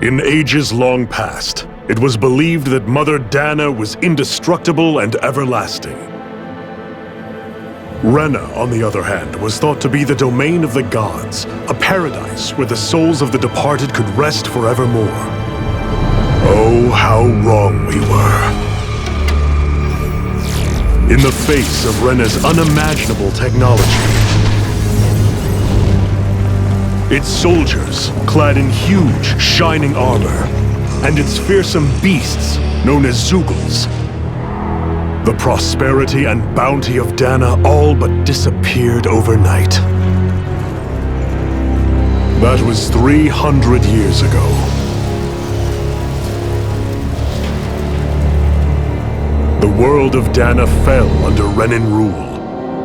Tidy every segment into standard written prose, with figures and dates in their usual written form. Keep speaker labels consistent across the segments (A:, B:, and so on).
A: In ages long past, it was believed that Mother Dana was indestructible and everlasting. Rena, on the other hand, was thought to be the domain of the gods, a paradise where the souls of the departed could rest forevermore. Oh, how wrong we were. In the face of Rena's unimaginable technology, its soldiers, clad in huge, shining armor, and its fearsome beasts, known as Zeugles, the prosperity and bounty of Dana all but disappeared overnight. That was 300 years ago. The world of Dana fell under Renan rule,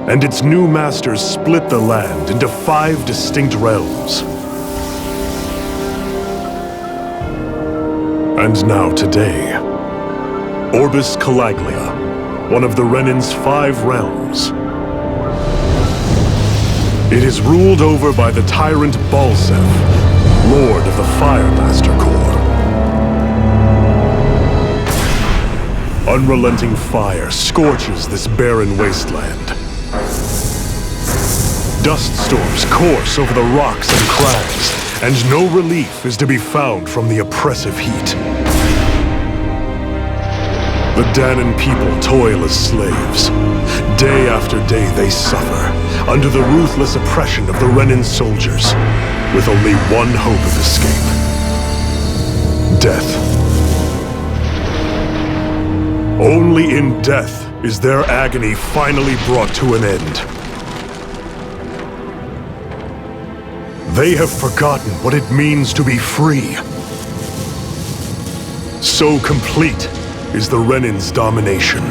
A: and its new masters split the land into 5 distinct realms. And now today, Orbis Calaglia, one of the Renan's 5 realms. It is ruled over by the tyrant Balsef, Lord of the Firemaster Corps. Unrelenting fire scorches this barren wasteland. Dust storms course over the rocks and crags, and no relief is to be found from the oppressive heat. The Danan people toil as slaves. Day after day they suffer, under the ruthless oppression of the Renan soldiers, with only one hope of escape: death. Only in death is their agony finally brought to an end. They have forgotten what it means to be free. So complete is the Renan's domination.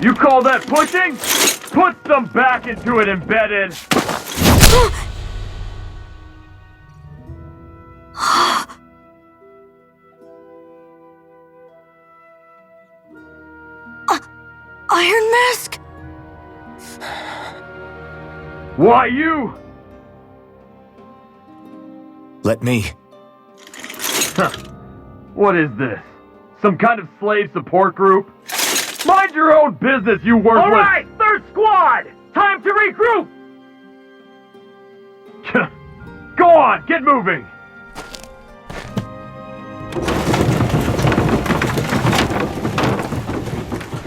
B: You call that pushing? Put some back into it, embedded!
C: Iron Mask?
B: Why you?
D: Let me.
B: Huh. What is this? Some kind of slave support group? Mind your own business, you worthless—
E: Alright, 3rd Squad! Time to regroup!
B: Go on, get moving!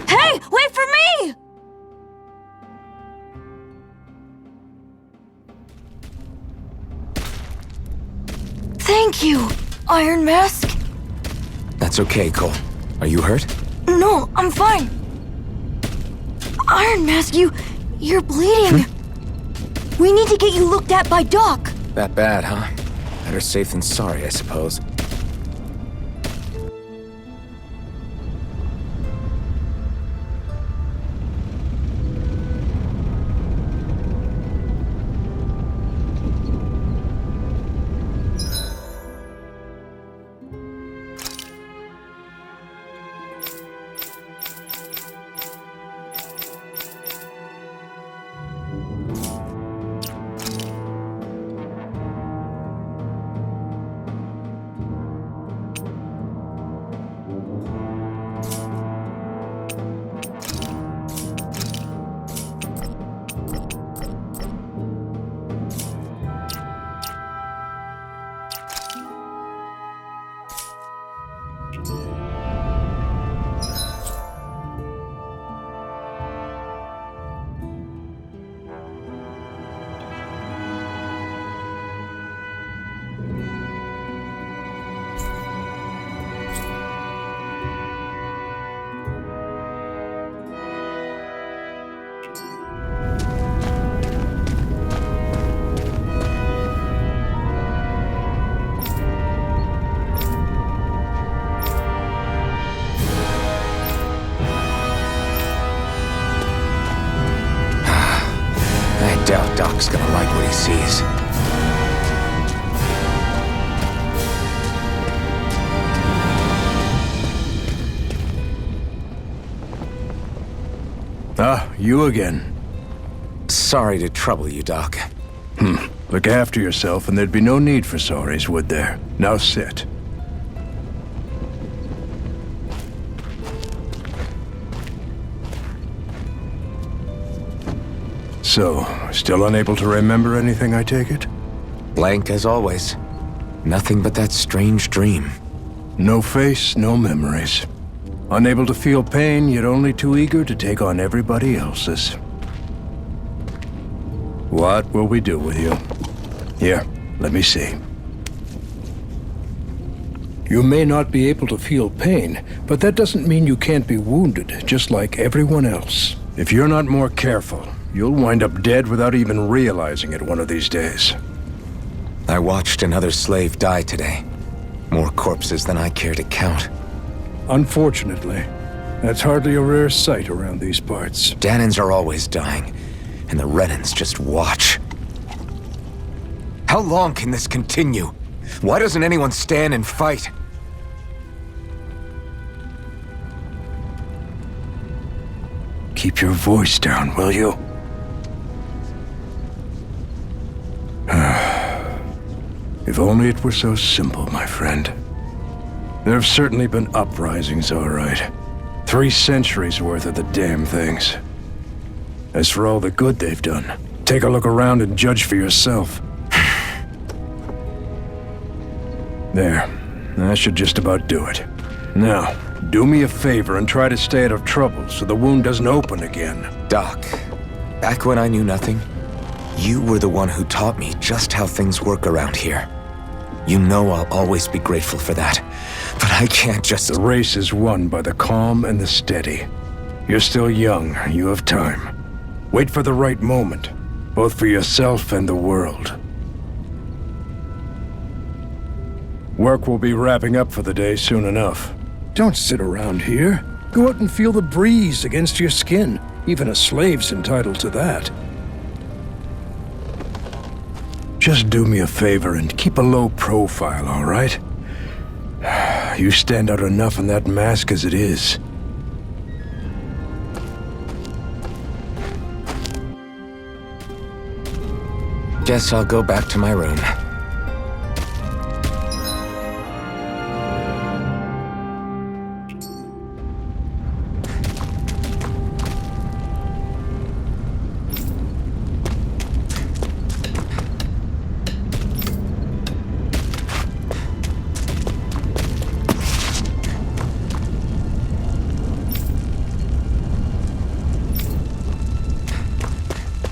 C: Hey, wait for me! Thank you, Iron Mask.
D: That's okay, Cole. Are you hurt?
C: No, I'm fine. Iron Mask, you're bleeding. We need to get you looked at by Doc.
D: That bad, huh? Better safe than sorry, I suppose. Doc's gonna like what he sees.
F: Ah, you again.
D: Sorry to trouble you, Doc.
F: Look after yourself and there'd be no need for sorries, would there? Now sit. So, still unable to remember anything, I take it?
D: Blank as always. Nothing but that strange dream.
F: No face, no memories. Unable to feel pain, yet only too eager to take on everybody else's. What will we do with you? Here, let me see. You may not be able to feel pain, but that doesn't mean you can't be wounded, just like everyone else. If you're not more careful, you'll wind up dead without even realizing it one of these days.
D: I watched another slave die today. More corpses than I care to count.
F: Unfortunately, that's hardly a rare sight around these parts.
D: Danans are always dying, and the Renans just watch. How long can this continue? Why doesn't anyone stand and fight?
F: Keep your voice down, will you? If only it were so simple, my friend. There have certainly been uprisings, all right. 3 centuries worth of the damn things. As for all the good they've done, take a look around and judge for yourself. There. That should just about do it. Now, do me a favor and try to stay out of trouble so the wound doesn't open again.
D: Doc, back when I knew nothing, you were the one who taught me just how things work around here. You know I'll always be grateful for that, but I can't just...
F: The race is won by the calm and the steady. You're still young, you have time. Wait for the right moment, both for yourself and the world. Work will be wrapping up for the day soon enough. Don't sit around here. Go out and feel the breeze against your skin. Even a slave's entitled to that. Just do me a favor and keep a low profile, all right? You stand out enough in that mask as it is.
D: Guess I'll go back to my room.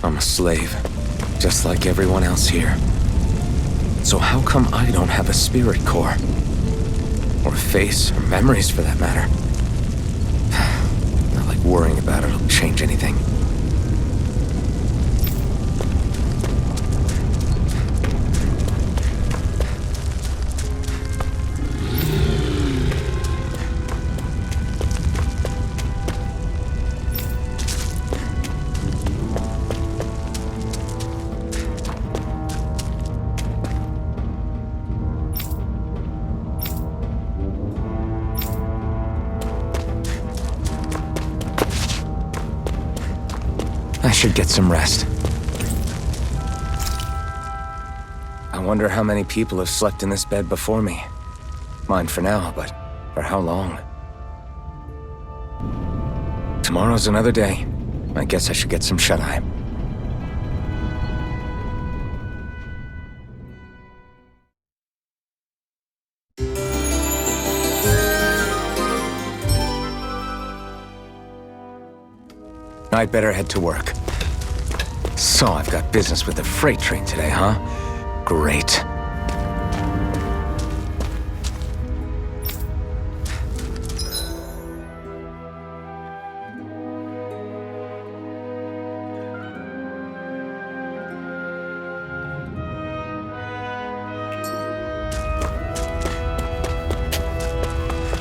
D: I'm a slave, just like everyone else here. So how come I don't have a spirit core? Or a face, or memories for that matter? Not like worrying about it'll change anything. I should get some rest. I wonder how many people have slept in this bed before me. Mine for now, but for how long? Tomorrow's another day. I guess I should get some shut-eye. I'd better head to work. So I've got business with the freight train today, huh? Great.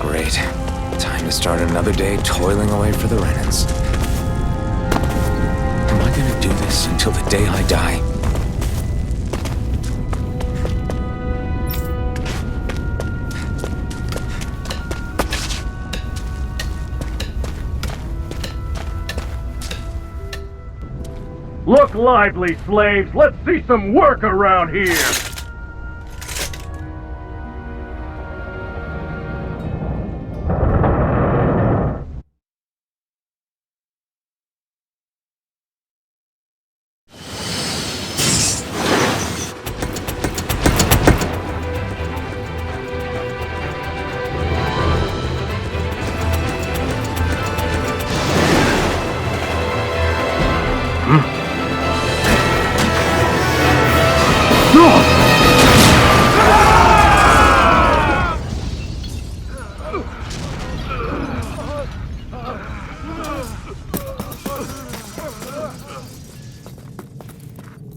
D: Great. Time to start another day toiling away for the Renans. Am I gonna do this until the day I die?
B: Look lively, slaves! Let's see some work around here!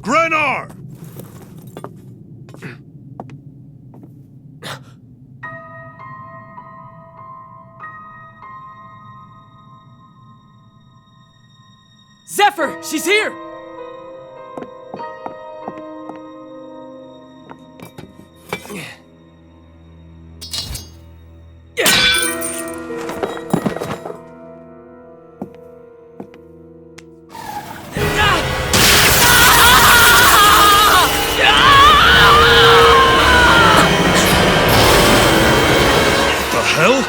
A: Grenar!
G: Zephyr! She's here!
A: The hell?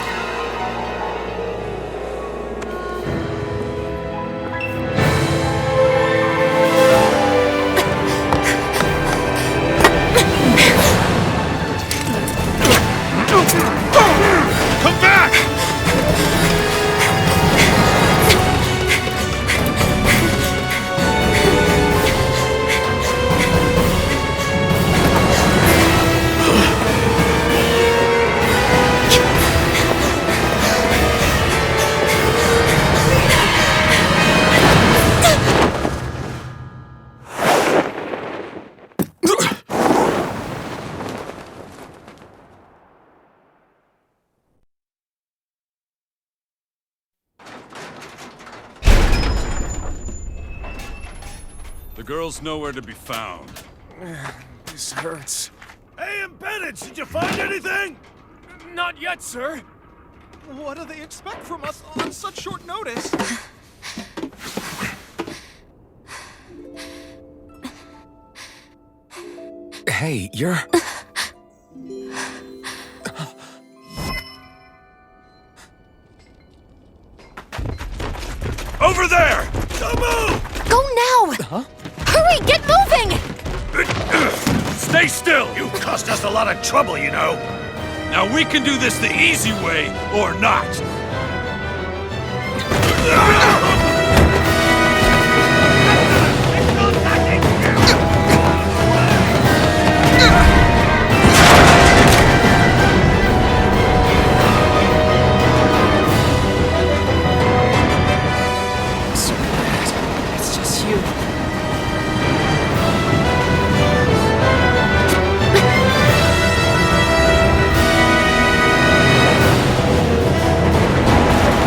A: Come back!
H: The girl's nowhere to be found.
G: This hurts.
A: Hey, embedded! Did you find anything?
G: Not yet, sir!
I: What do they expect from us on such short notice?
D: Hey, you're...
A: Over there! Don't move!
C: Go now! Huh? Hurry, get moving!
A: Stay still! You cost us a lot of trouble, you know.
H: Now we can do this the easy way, or not.
G: So bad. It's just you.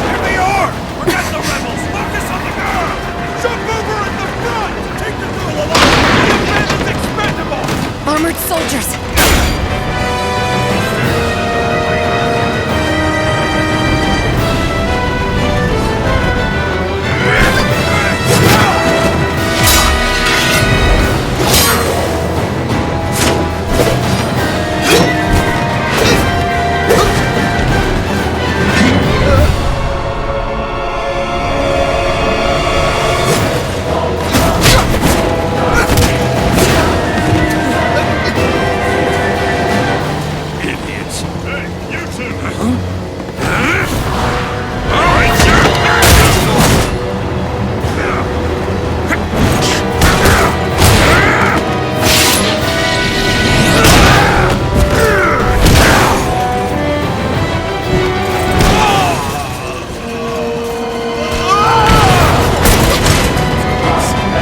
A: Here they are! Forget the rebels! Focus on the girl! Jump over in the front! Take the girl alive! The bandit's expendable!
C: Armored soldiers!
A: Idiots! Hey, you two! All right, sir!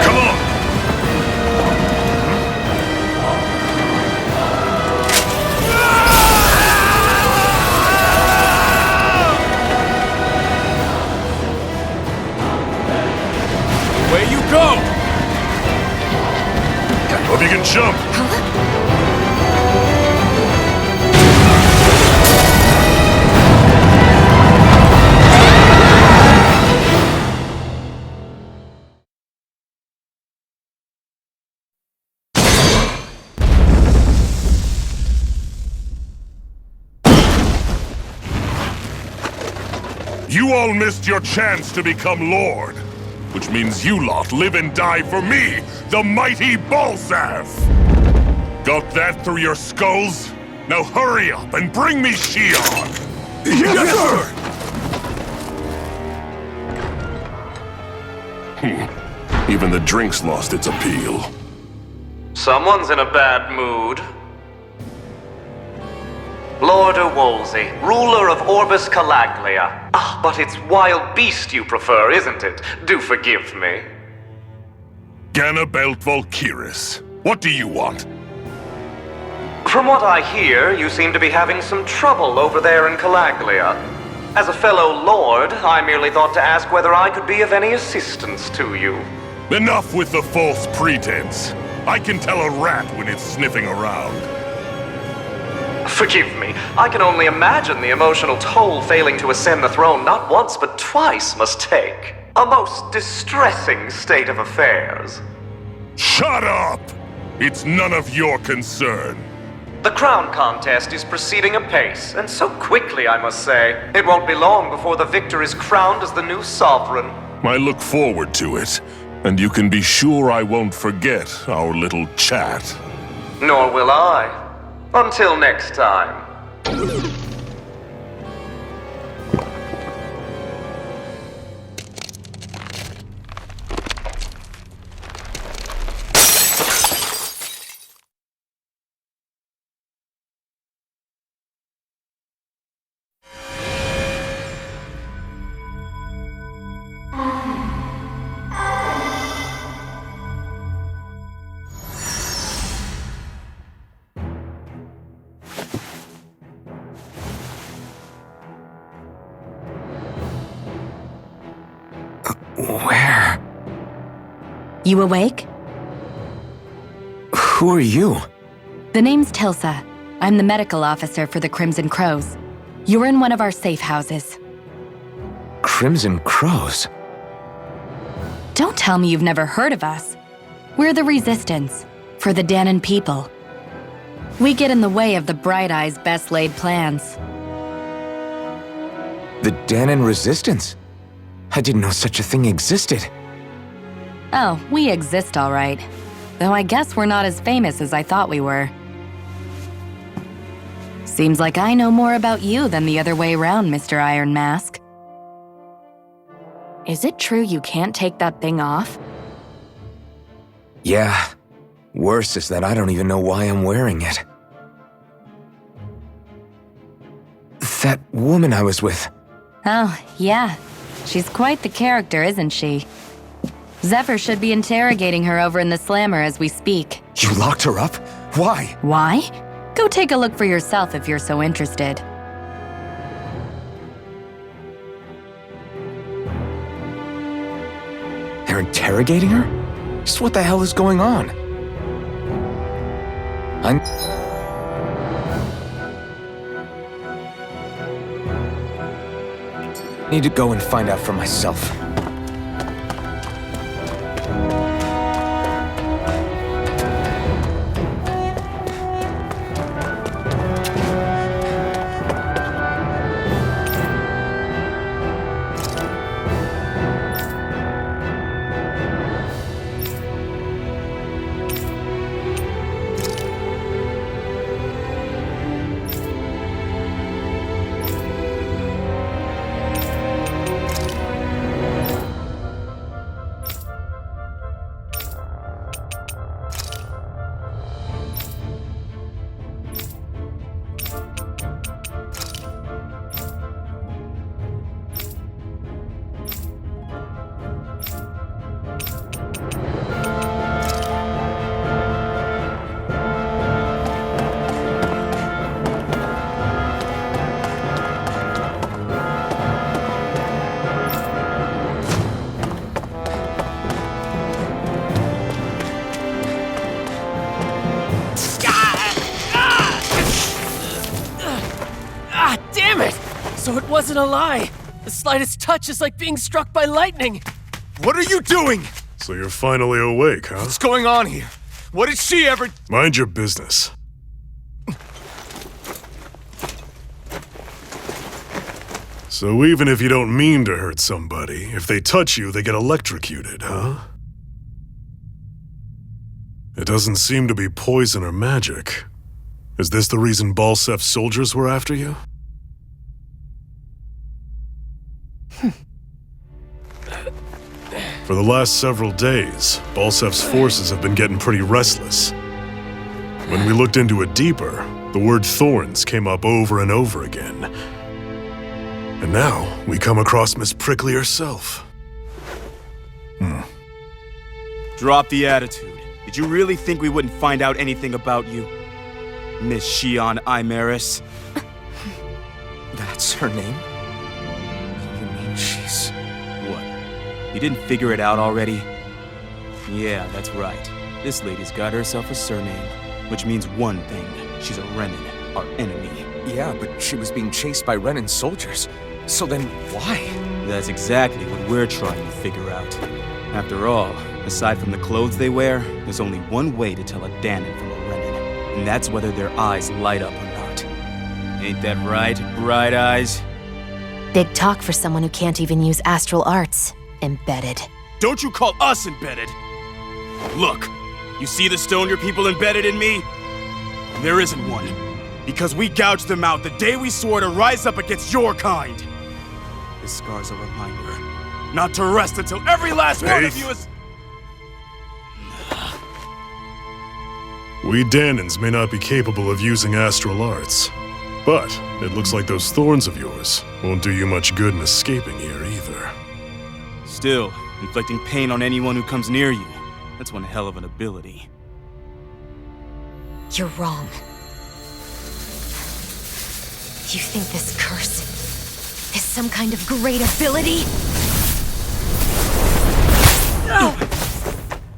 A: Come on!
H: Where you go?
A: Hope you can jump! You all missed your chance to become Lord, which means you lot live and die for me, the mighty Balzav! Got that through your skulls? Now hurry up and bring me Shion! Yes, sir! Even the drink's lost its appeal.
J: Someone's in a bad mood. Lord Wolsey, ruler of Orbis Calaglia. Ah, but it's wild beast you prefer, isn't it? Do forgive me.
A: Ganabelt Valkyris, what do you want?
J: From what I hear, you seem to be having some trouble over there in Calaglia. As a fellow lord, I merely thought to ask whether I could be of any assistance to you.
A: Enough with the false pretense. I can tell a rat when it's sniffing around.
J: Forgive me, I can only imagine the emotional toll failing to ascend the throne not once but twice must take. A most distressing state of affairs.
A: Shut up! It's none of your concern.
J: The crown contest is proceeding apace, and so quickly, I must say. It won't be long before the victor is crowned as the new sovereign.
A: I look forward to it, and you can be sure I won't forget our little chat.
J: Nor will I. Until next time.
D: Where?
C: You awake?
D: Who are you?
C: The name's Tilsa. I'm the medical officer for the Crimson Crows. You're in one of our safe houses.
D: Crimson Crows?
C: Don't tell me you've never heard of us. We're the Resistance, for the Danon people. We get in the way of the Bright Eye's best laid plans.
D: The Danon Resistance? I didn't know such a thing existed.
C: Oh, we exist all right. Though I guess we're not as famous as I thought we were. Seems like I know more about you than the other way around, Mr. Iron Mask. Is it true you can't take that thing off?
D: Yeah. Worse is that I don't even know why I'm wearing it. That woman I was with.
C: Oh, yeah. She's quite the character, isn't she? Zephyr should be interrogating her over in the Slammer as we speak.
D: You locked her up? Why?
C: Why? Go take a look for yourself if you're so interested.
D: They're interrogating her? Just what the hell is going on? Need to go and find out for myself.
G: So it wasn't a lie. The slightest touch is like being struck by lightning.
I: What are you doing?
A: So you're finally awake, huh?
I: What's going on here? What did she ever...
A: Mind your business. So even if you don't mean to hurt somebody, if they touch you, they get electrocuted, huh? It doesn't seem to be poison or magic. Is this the reason Balsef's soldiers were after you? For the last several days, Balsef's forces have been getting pretty restless. When we looked into it deeper, the word thorns came up over and over again. And now, we come across Miss Prickly herself.
K: Drop the attitude. Did you really think we wouldn't find out anything about you? Miss Shion Imaris?
D: That's her name? You mean she's...
K: What? You didn't figure it out already? Yeah, that's right. This lady's got herself a surname, which means one thing. She's a Renin, our enemy.
D: Yeah, but she was being chased by Renin soldiers. So then, why?
K: That's exactly what we're trying to figure out. After all, aside from the clothes they wear, there's only one way to tell a Danon from a Renin, and that's whether their eyes light up or not. Ain't that right, Bright Eyes?
L: Big talk for someone who can't even use astral arts. Embedded.
K: Don't you call us embedded! Look, you see the stone your people embedded in me? There isn't one. Because we gouged them out the day we swore to rise up against your kind. This scar's a reminder, not to rest until every last one of you is...
A: We Danons may not be capable of using astral arts, but it looks like those thorns of yours won't do you much good in escaping here either.
K: Still, inflicting pain on anyone who comes near you, that's one hell of an ability.
L: You're wrong. You think this curse is some kind of great ability?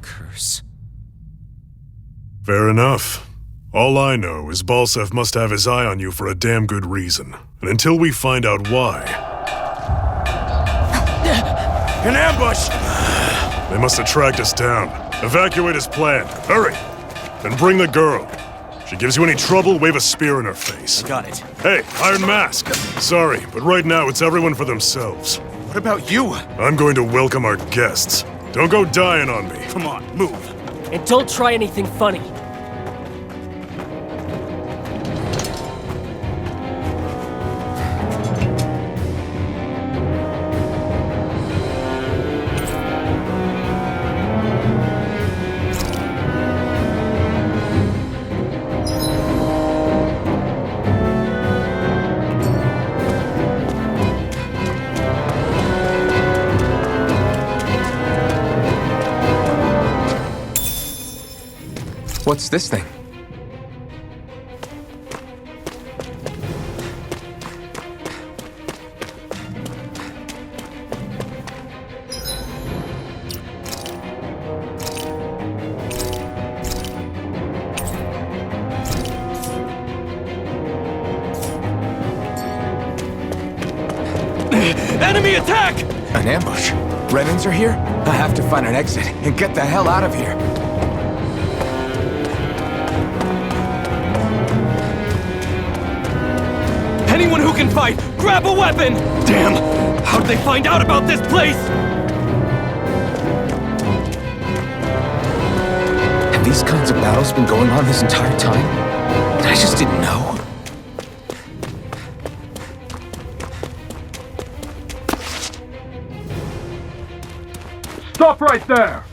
D: Curse.
A: Fair enough. All I know is Balsef must have his eye on you for a damn good reason. And until we find out why...
K: An ambush!
A: They must have tracked us down. Evacuate as planned. Hurry! And bring the girl. She gives you any trouble, wave a spear in her face.
K: Got it.
A: Hey, Iron Mask! Sorry, but right now it's everyone for themselves.
K: What about you?
A: I'm going to welcome our guests. Don't go dying on me.
K: Come on, move.
G: And don't try anything funny.
D: What's this thing?
K: Enemy attack!
D: An ambush? Renins are here? I have to find an exit and get the hell out of here.
K: Anyone who can fight, grab a weapon! Damn! How'd they find out about this place?
D: Have these kinds of battles been going on this entire time? And I just didn't know.
B: Stop right there!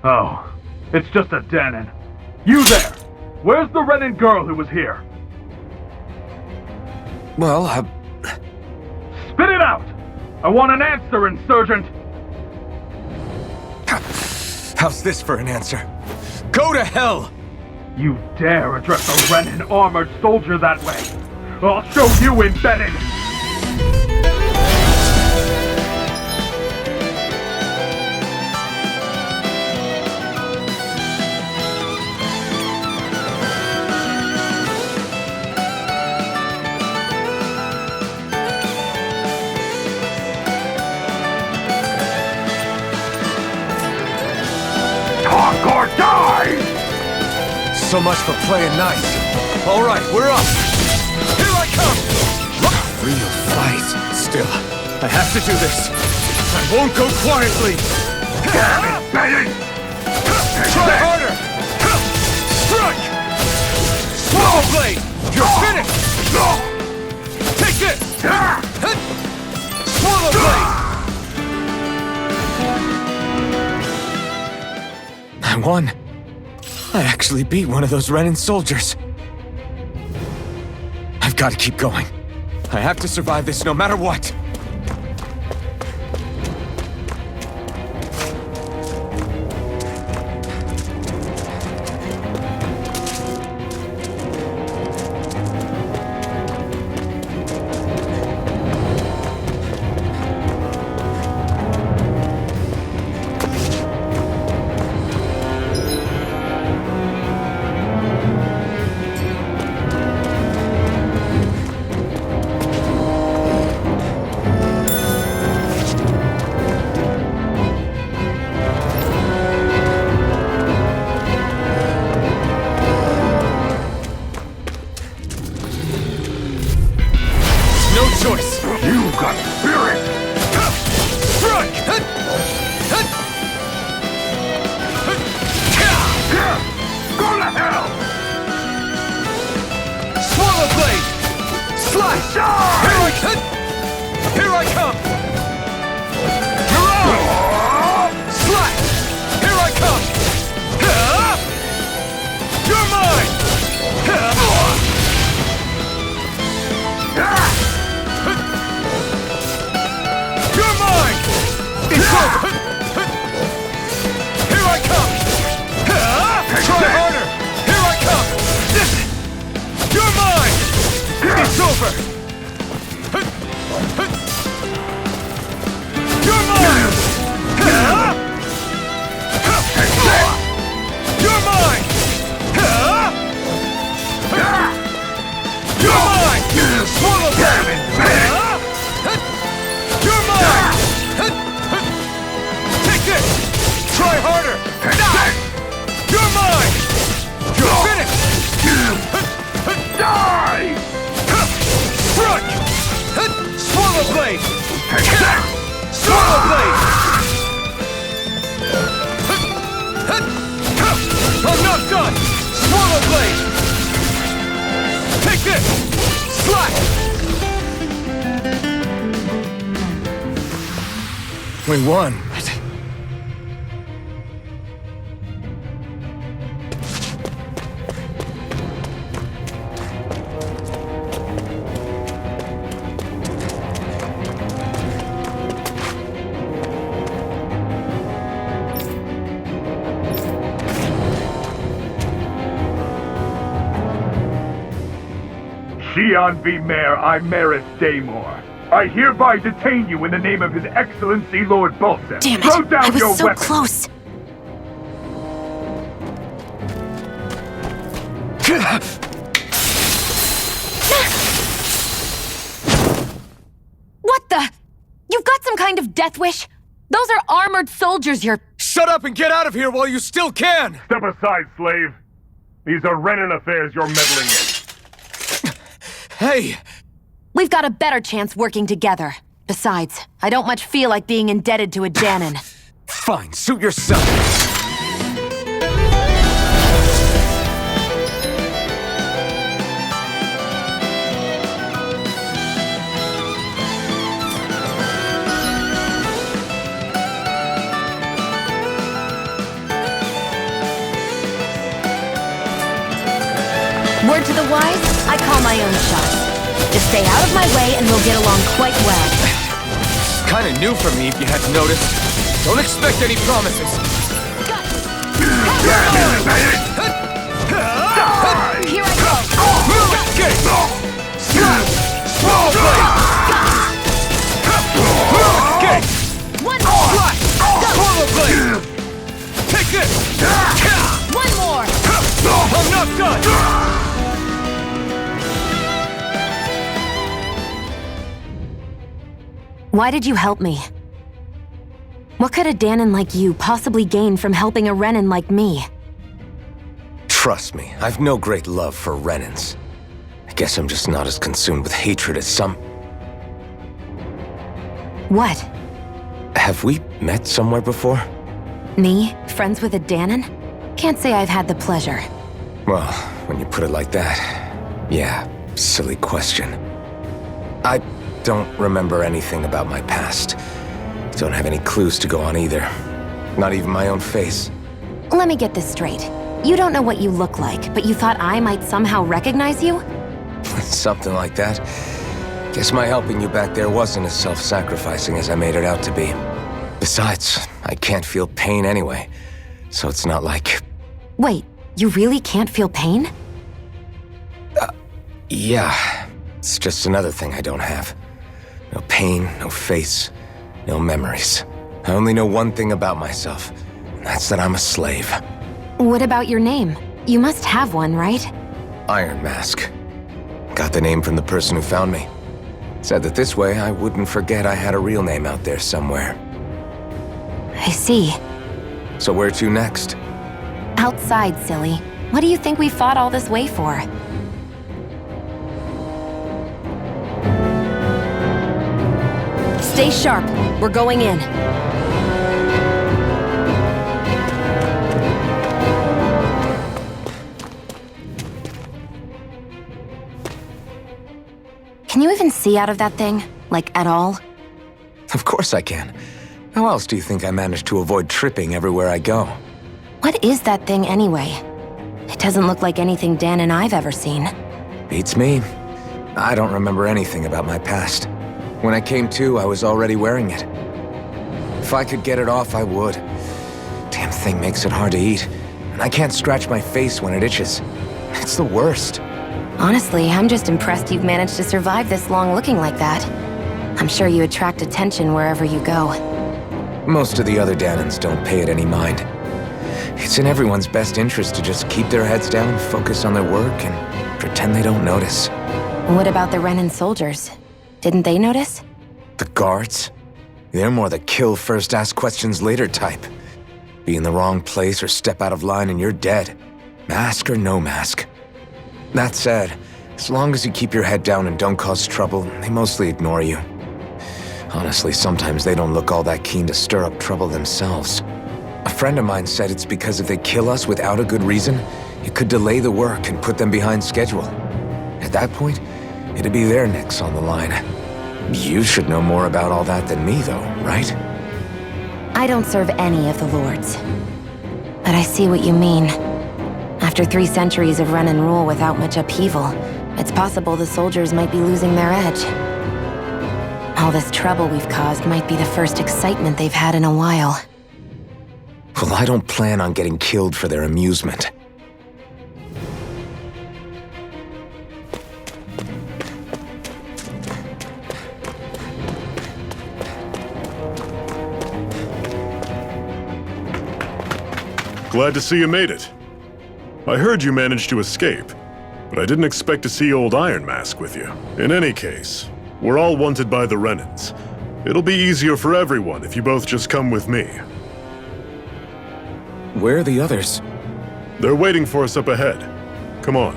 B: Oh, it's just a Danon. You there! Where's the Renin girl who was here?
D: Well,
B: Spit it out! I want an answer, Insurgent!
D: how's this for an answer? Go to hell!
B: You dare address a Renin armored soldier that way? I'll show you embedded! Talk or die!
D: So much for playing nice. All right, we're up. Here I come! real fight. Still, I have to do this. I won't go quietly.
K: Damn it, Bennett!
D: Try harder! Strike! Swallow blade! You're finished! Take this! Swallow blade! I won. I actually beat one of those Renin soldiers. I've got to keep going. I have to survive this no matter what. We won.
B: Xian V. Mayor, I Maris Daymore. I hereby detain you in the name of His Excellency Lord Bulsen.
L: Damn it!
B: Throw down
L: I was
B: your
L: so
B: weapon.
L: close. What the? You've got some kind of death wish? Those are armored soldiers you're—
D: Shut up and get out of here while you still can!
B: Step aside, slave. These are Renin affairs you're meddling in.
D: Hey!
L: We've got a better chance working together. Besides, I don't much feel like being indebted to a Danon.
D: Fine, suit yourself.
L: Word to the wise, I call my own shots. Just stay out of my way and we'll get along quite well.
D: Kinda new for me, if you hadn't noticed. Don't expect any promises.
L: Here I go!
D: Move it! Get it! Slap! Swallow blade! Move it! Get it!
L: One more!
D: Slap! Swallow blade! Take this!
L: One more!
D: I'm not done!
L: Why did you help me? What could a Danon like you possibly gain from helping a Renin like me?
D: Trust me, I've no great love for Renins. I guess I'm just not as consumed with hatred as some...
L: What?
D: Have we met somewhere before?
L: Me? Friends with a Danon? Can't say I've had the pleasure.
D: Well, when you put it like that, yeah, silly question. I don't remember anything about my past. Don't have any clues to go on either. Not even my own face.
L: Let me get this straight. You don't know what you look like, but you thought I might somehow recognize you?
D: Something like that. Guess my helping you back there wasn't as self-sacrificing as I made it out to be. Besides, I can't feel pain anyway, so it's not like...
L: Wait, you really can't feel pain?
D: Yeah. It's just another thing I don't have. No pain, no face, no memories. I only know one thing about myself, and that's that I'm a slave.
L: What about your name? You must have one, right?
D: Iron Mask. Got the name from the person who found me. Said that this way I wouldn't forget I had a real name out there somewhere.
L: I see.
D: So where to next?
L: Outside, silly. What do you think we fought all this way for? Stay sharp. We're going in. Can you even see out of that thing? Like, at all?
D: Of course I can. How else do you think I managed to avoid tripping everywhere I go?
L: What is that thing anyway? It doesn't look like anything Dan and I've ever seen.
D: Beats me. I don't remember anything about my past. When I came to, I was already wearing it. If I could get it off, I would. Damn thing makes it hard to eat, and I can't scratch my face when it itches. It's the worst.
L: Honestly, I'm just impressed you've managed to survive this long looking like that. I'm sure you attract attention wherever you go.
D: Most of the other Danons don't pay it any mind. It's in everyone's best interest to just keep their heads down, focus on their work, and pretend they don't notice.
L: What about the Renan soldiers? Didn't they notice?
D: The guards? They're more the kill first, ask questions later type. Be in the wrong place or step out of line and you're dead. Mask or no mask. That said, as long as you keep your head down and don't cause trouble, they mostly ignore you. Honestly, sometimes they don't look all that keen to stir up trouble themselves. A friend of mine said it's because if they kill us without a good reason, it could delay the work and put them behind schedule. At that point, it'd be their necks on the line. You should know more about all that than me, though, right?
L: I don't serve any of the lords. But I see what you mean. After 3 centuries of run and rule without much upheaval, it's possible the soldiers might be losing their edge. All this trouble we've caused might be the first excitement they've had in a while.
D: Well, I don't plan on getting killed for their amusement.
A: Glad to see you made it. I heard you managed to escape, but I didn't expect to see old Iron Mask with you. In any case, we're all wanted by the Renans. It'll be easier for everyone if you both just come with me.
D: Where are the others?
A: They're waiting for us up ahead. Come on.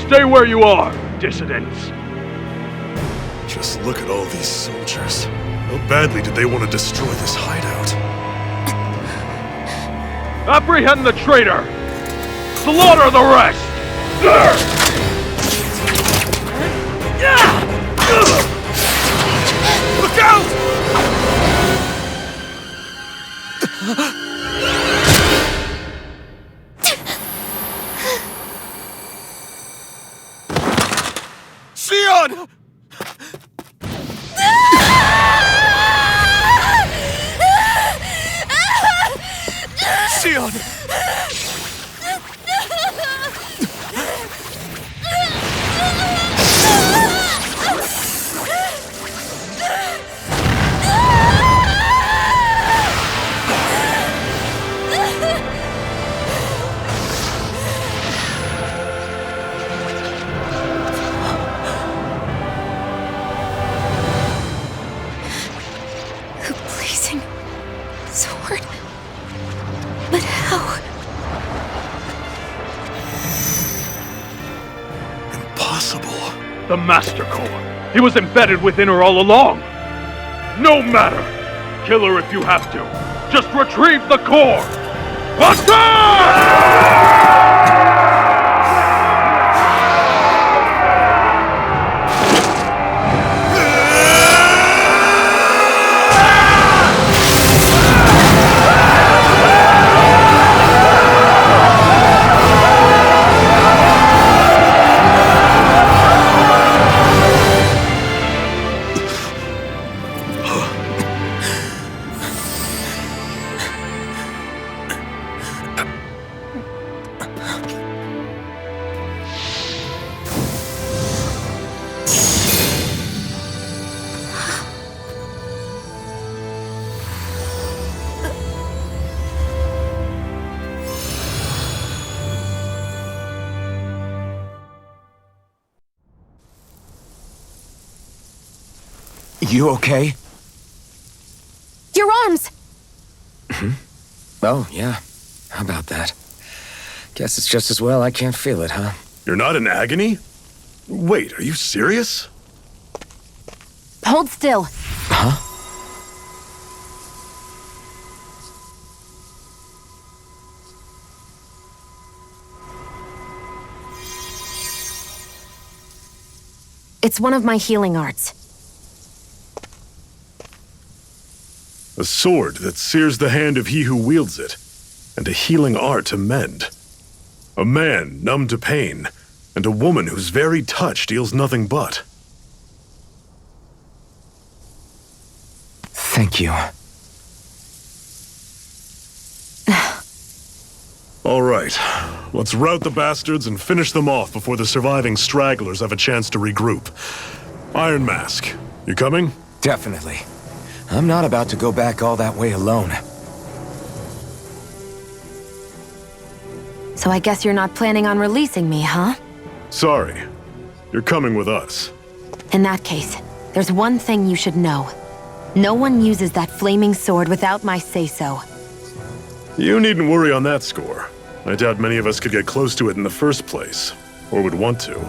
B: Stay where you are, dissidents.
A: Just look at all these soldiers. How badly did they want to destroy this hideout?
B: Apprehend the traitor! Slaughter the rest!
K: Look out! Sion! Sion!
B: He was embedded within her all along. No matter. Kill her if you have to. Just retrieve the core.
D: You okay?
L: Your arms!
D: Oh, yeah. How about that? Guess it's just as well I can't feel it, huh?
A: You're not in agony? Wait, are you serious?
L: Hold still.
D: Huh?
L: It's one of my healing arts.
A: A sword that sears the hand of he who wields it, and a healing art to mend. A man numb to pain, and a woman whose very touch deals nothing but.
D: Thank you.
A: All right, let's rout the bastards and finish them off before the surviving stragglers have a chance to regroup. Iron Mask, you coming?
D: Definitely. I'm not about to go back all that way alone.
L: So I guess you're not planning on releasing me, huh?
A: Sorry, you're coming with us.
L: In that case, there's one thing you should know. No one uses that flaming sword without my say-so.
A: You needn't worry on that score. I doubt many of us could get close to it in the first place, or would want to.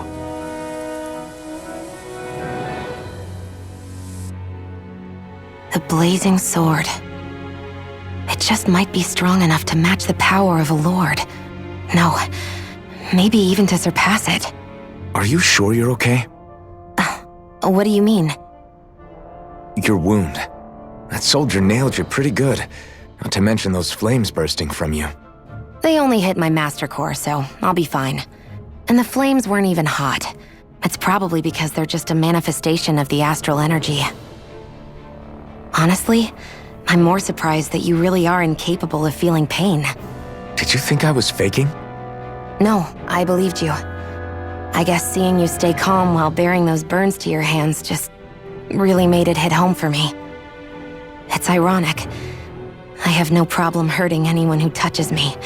L: The blazing sword. It just might be strong enough to match the power of a lord. No, maybe even to surpass it.
D: Are you sure you're okay?
L: What do you mean?
D: Your wound. That soldier nailed you pretty good. Not to mention those flames bursting from you.
L: They only hit my master core, so I'll be fine. And the flames weren't even hot. It's probably because they're just a manifestation of the astral energy. Honestly, I'm more surprised that you really are incapable of feeling pain.
D: Did you think I was faking?
L: No, I believed you. I guess seeing you stay calm while bearing those burns to your hands just really made it hit home for me. It's ironic. I have no problem hurting anyone who touches me.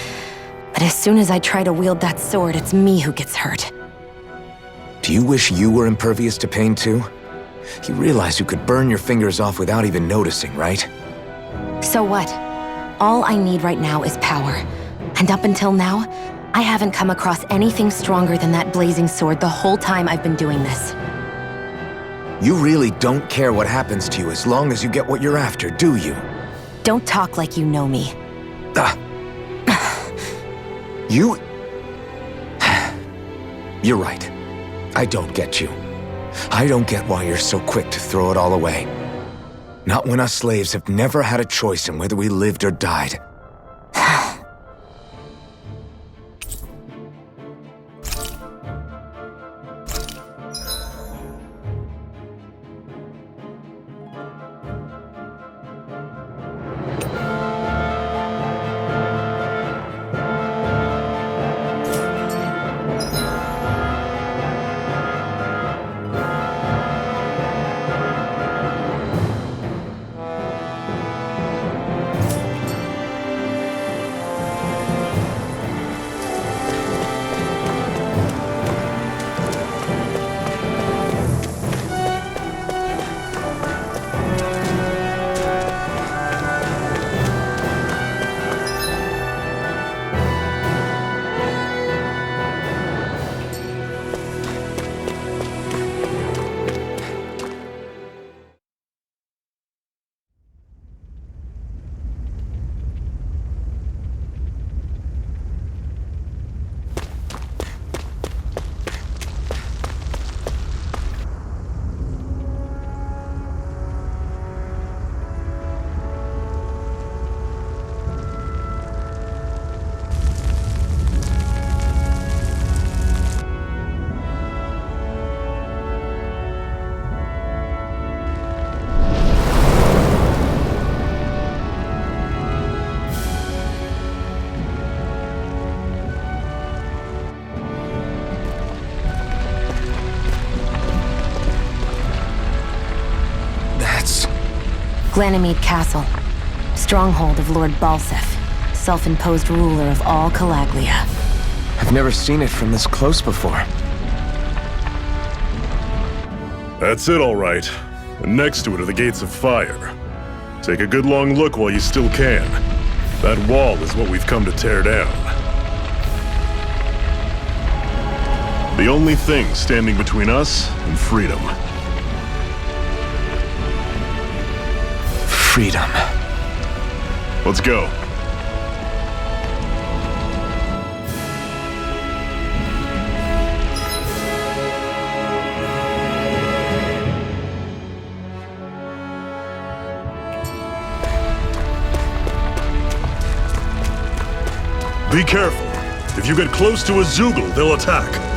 L: But as soon as I try to wield that sword, it's me who gets hurt.
D: Do you wish you were impervious to pain too? You realize you could burn your fingers off without even noticing, right?
L: So what? All I need right now is power. And up until now, I haven't come across anything stronger than that blazing sword the whole time I've been doing this.
D: You really don't care what happens to you as long as you get what you're after, do you?
L: Don't talk like you know me.
D: You're right. I don't get you. I don't get why you're so quick to throw it all away. Not when us slaves have never had a choice in whether we lived or died.
L: Ganymede Castle. Stronghold of Lord Balsef, self-imposed ruler of all Calaglia.
D: I've never seen it from this close before.
A: That's it, all right. And next to it are the Gates of Fire. Take a good long look while you still can. That wall is what we've come to tear down. The only thing standing between us and freedom.
D: Freedom.
A: Let's go. Be careful. If you get close to a Zoogle, they'll attack.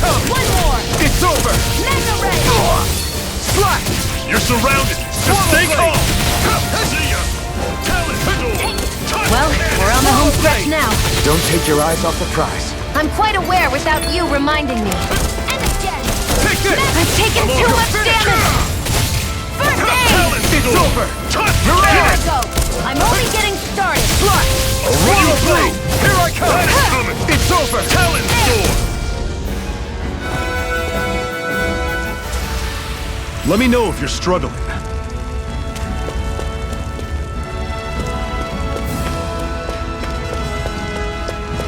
E: One more!
I: It's over!
E: Mega Ray!
I: Slack!
A: You're surrounded! Just stay calm! See ya!
C: Well, we're on the home stretch now.
D: Don't take your eyes off the prize.
L: I'm quite aware without you reminding me.
E: And again!
I: Take this!
L: I've taken too much damage!
E: First aid!
I: It's over!
E: There I go! I'm only getting started!
I: Slack!
A: Swallow blade!
I: Here I come! It's over!
A: Talon Storm! Let me know if you're struggling.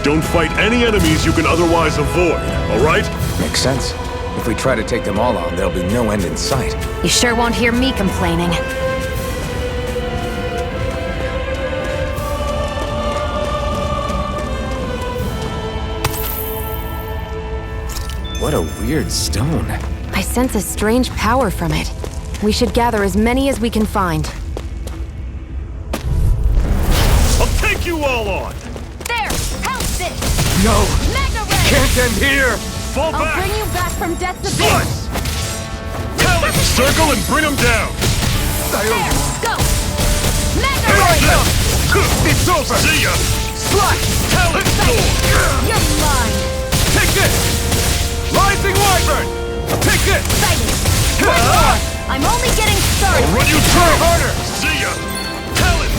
A: Don't fight any enemies you can otherwise avoid, all right?
D: Makes sense. If we try to take them all on, there'll be no end in sight.
L: You sure won't hear me complaining.
D: What a weird stone.
L: I sense a strange power from it. We should gather as many as we can find.
A: I'll take you all on!
E: There! Help this!
I: No!
E: Mega Ray!
I: Can't end here!
A: Fall
E: I'll
A: back!
E: bring you back from death's abyss!
A: Slice! Talon, circle and bring them down!
E: There! Go! Mega Ray!
I: It's over!
A: See ya!
I: Slack!
A: Talon Storm!
E: You're mine!
I: Take this! Rising Wyvern! Take this!
E: Excited! One more! I'm only getting started!
A: I'll run you
I: Try
A: through!
I: harder!
A: See ya! Talon!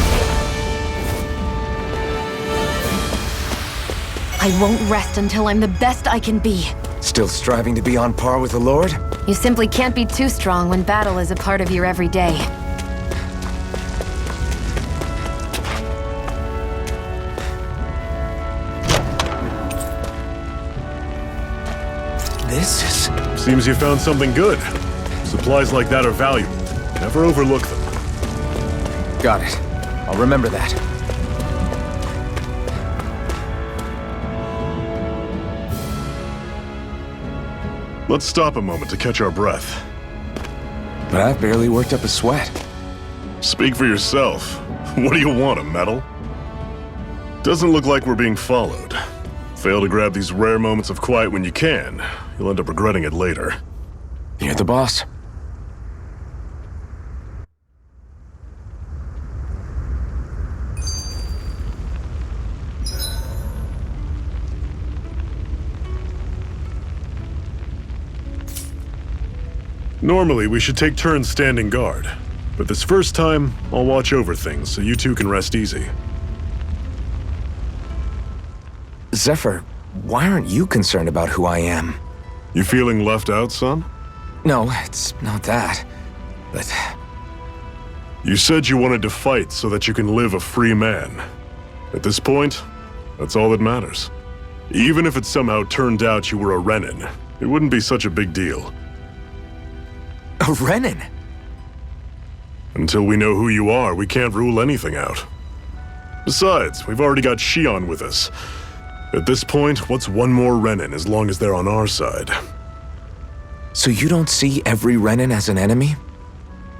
L: I won't rest until I'm the best I can be.
D: Still striving to be on par with the Lord?
L: You simply can't be too strong when battle is a part of your everyday.
D: This is...
A: Seems you found something good. Supplies like that are valuable. Never overlook them.
D: Got it. I'll remember that.
A: Let's stop a moment to catch our breath.
D: But I've barely worked up a sweat.
A: Speak for yourself. What do you want, a medal? Doesn't look like we're being followed. Fail to grab these rare moments of quiet when you can, you'll end up regretting it later.
D: You're the boss.
A: Normally, we should take turns standing guard. But this first time, I'll watch over things so you two can rest easy.
D: Zephyr, why aren't you concerned about who I am?
A: You feeling left out, son?
D: No, it's not that. But...
A: You said you wanted to fight so that you can live a free man. At this point, that's all that matters. Even if it somehow turned out you were a Renin, it wouldn't be such a big deal.
D: A Renin?
A: Until we know who you are, we can't rule anything out. Besides, we've already got Shion with us. At this point, what's one more Renin as long as they're on our side?
D: So you don't see every Renin as an enemy?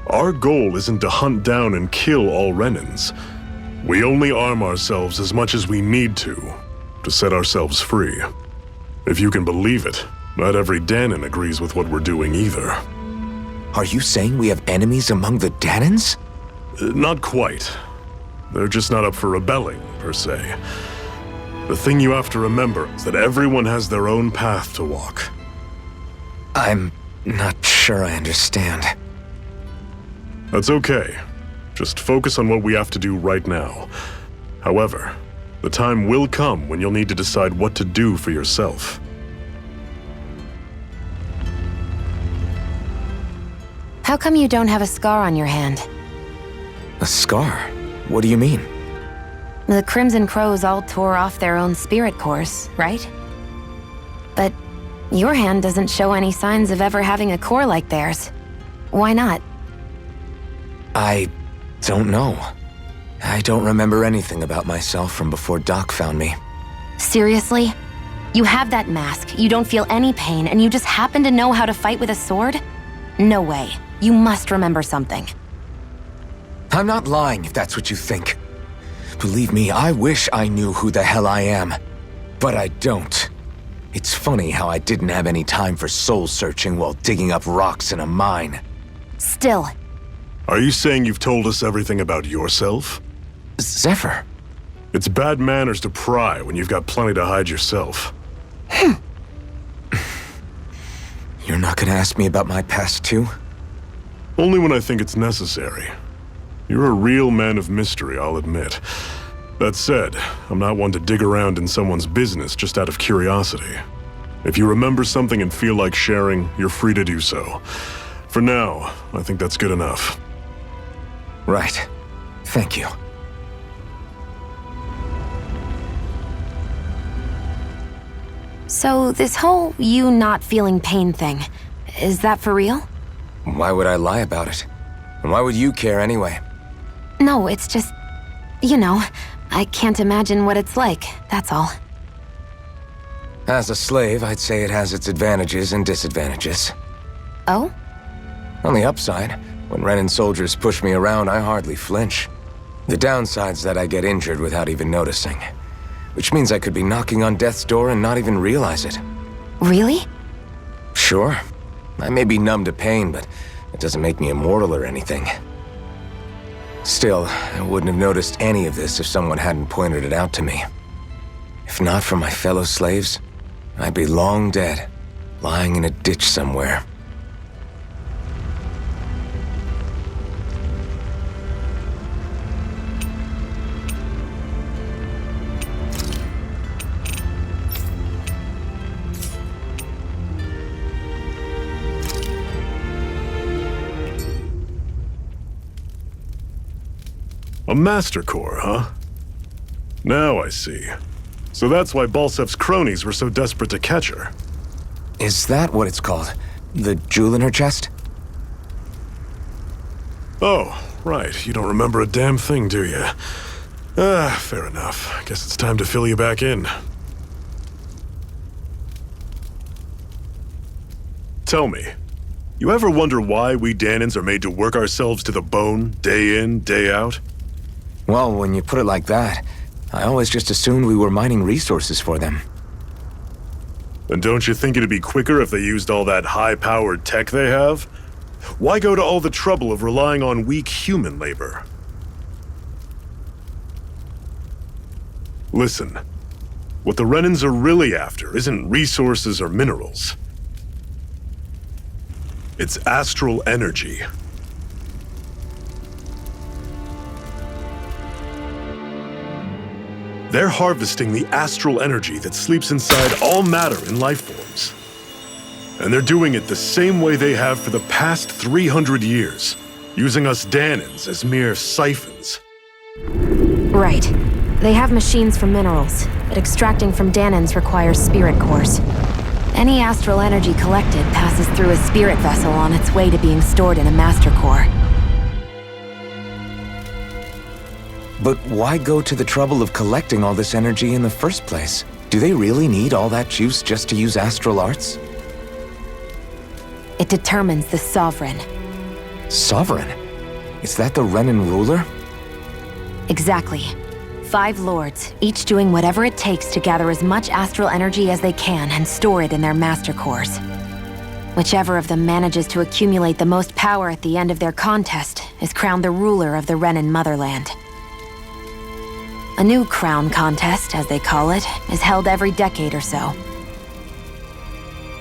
A: Our goal isn't to hunt down and kill all Renins. We only arm ourselves as much as we need to set ourselves free. If you can believe it, not every Danon agrees with what we're doing either.
D: Are you saying we have enemies among the Danons?
A: Not quite. They're just not up for rebelling, per se. The thing you have to remember is that everyone has their own path to walk.
D: I'm not sure I understand.
A: That's okay. Just focus on what we have to do right now. However, the time will come when you'll need to decide what to do for yourself.
L: How come you don't have a scar on your hand?
D: A scar? What do you mean?
L: The Crimson Crows all tore off their own spirit cores, right? But your hand doesn't show any signs of ever having a core like theirs. Why not?
D: I don't know. I don't remember anything about myself from before Doc found me.
L: Seriously? You have that mask, you don't feel any pain, and you just happen to know how to fight with a sword? No way. You must remember something.
D: I'm not lying if that's what you think. Believe me, I wish I knew who the hell I am. But I don't. It's funny how I didn't have any time for soul searching while digging up rocks in a mine.
L: Still.
A: Are you saying you've told us everything about yourself?
D: Zephyr.
A: It's bad manners to pry when you've got plenty to hide yourself.
D: You're not gonna ask me about my past too?
A: Only when I think it's necessary. You're a real man of mystery, I'll admit. That said, I'm not one to dig around in someone's business just out of curiosity. If you remember something and feel like sharing, you're free to do so. For now, I think that's good enough.
D: Right. Thank you.
L: So this whole you not feeling pain thing, is that for real?
D: Why would I lie about it? And why would you care anyway?
L: No, it's just... You know, I can't imagine what it's like, that's all.
D: As a slave, I'd say it has its advantages and disadvantages.
L: Oh?
D: On the upside, when Renin soldiers push me around, I hardly flinch. The downside's that I get injured without even noticing. Which means I could be knocking on death's door and not even realize it.
L: Really?
D: Sure. I may be numb to pain, but it doesn't make me immortal or anything. Still, I wouldn't have noticed any of this if someone hadn't pointed it out to me. If not for my fellow slaves, I'd be long dead, lying in a ditch somewhere.
A: A Master Core, huh? Now I see. So that's why Balsef's cronies were so desperate to catch her.
D: Is that what it's called? The jewel in her chest?
A: Oh, right. You don't remember a damn thing, do you? Fair enough. Guess it's time to fill you back in. Tell me, you ever wonder why we Danans are made to work ourselves to the bone, day in, day out?
D: Well, when you put it like that, I always just assumed we were mining resources for them.
A: And don't you think it'd be quicker if they used all that high-powered tech they have? Why go to all the trouble of relying on weak human labor? Listen, what the Renans are really after isn't resources or minerals. It's astral energy. They're harvesting the astral energy that sleeps inside all matter in life forms. And they're doing it the same way they have for the past 300 years, using us Danans as mere siphons.
L: Right. They have machines for minerals, but extracting from Danans requires spirit cores. Any astral energy collected passes through a spirit vessel on its way to being stored in a master core.
D: But why go to the trouble of collecting all this energy in the first place? Do they really need all that juice just to use astral arts?
L: It determines the Sovereign.
D: Sovereign? Is that the Renan ruler?
L: Exactly. 5 lords, each doing whatever it takes to gather as much astral energy as they can and store it in their master cores. Whichever of them manages to accumulate the most power at the end of their contest is crowned the ruler of the Renan motherland. A new crown contest, as they call it, is held every decade or so.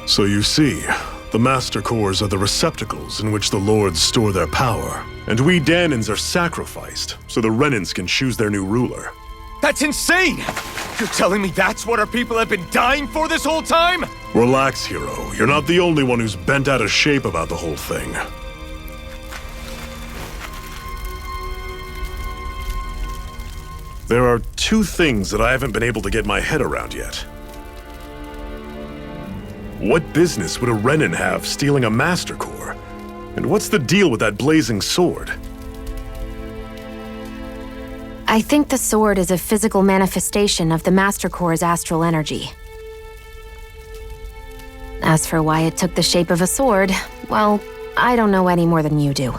A: So you see, the Master Cores are the receptacles in which the Lords store their power. And we Danans are sacrificed, so the Renans can choose their new ruler.
K: That's insane! You're telling me that's what our people have been dying for this whole time?
A: Relax, hero. You're not the only one who's bent out of shape about the whole thing. There are 2 things that I haven't been able to get my head around yet. What business would a Renan have stealing a Master Core? And what's the deal with that blazing sword?
L: I think the sword is a physical manifestation of the Master Core's astral energy. As for why it took the shape of a sword, well, I don't know any more than you do.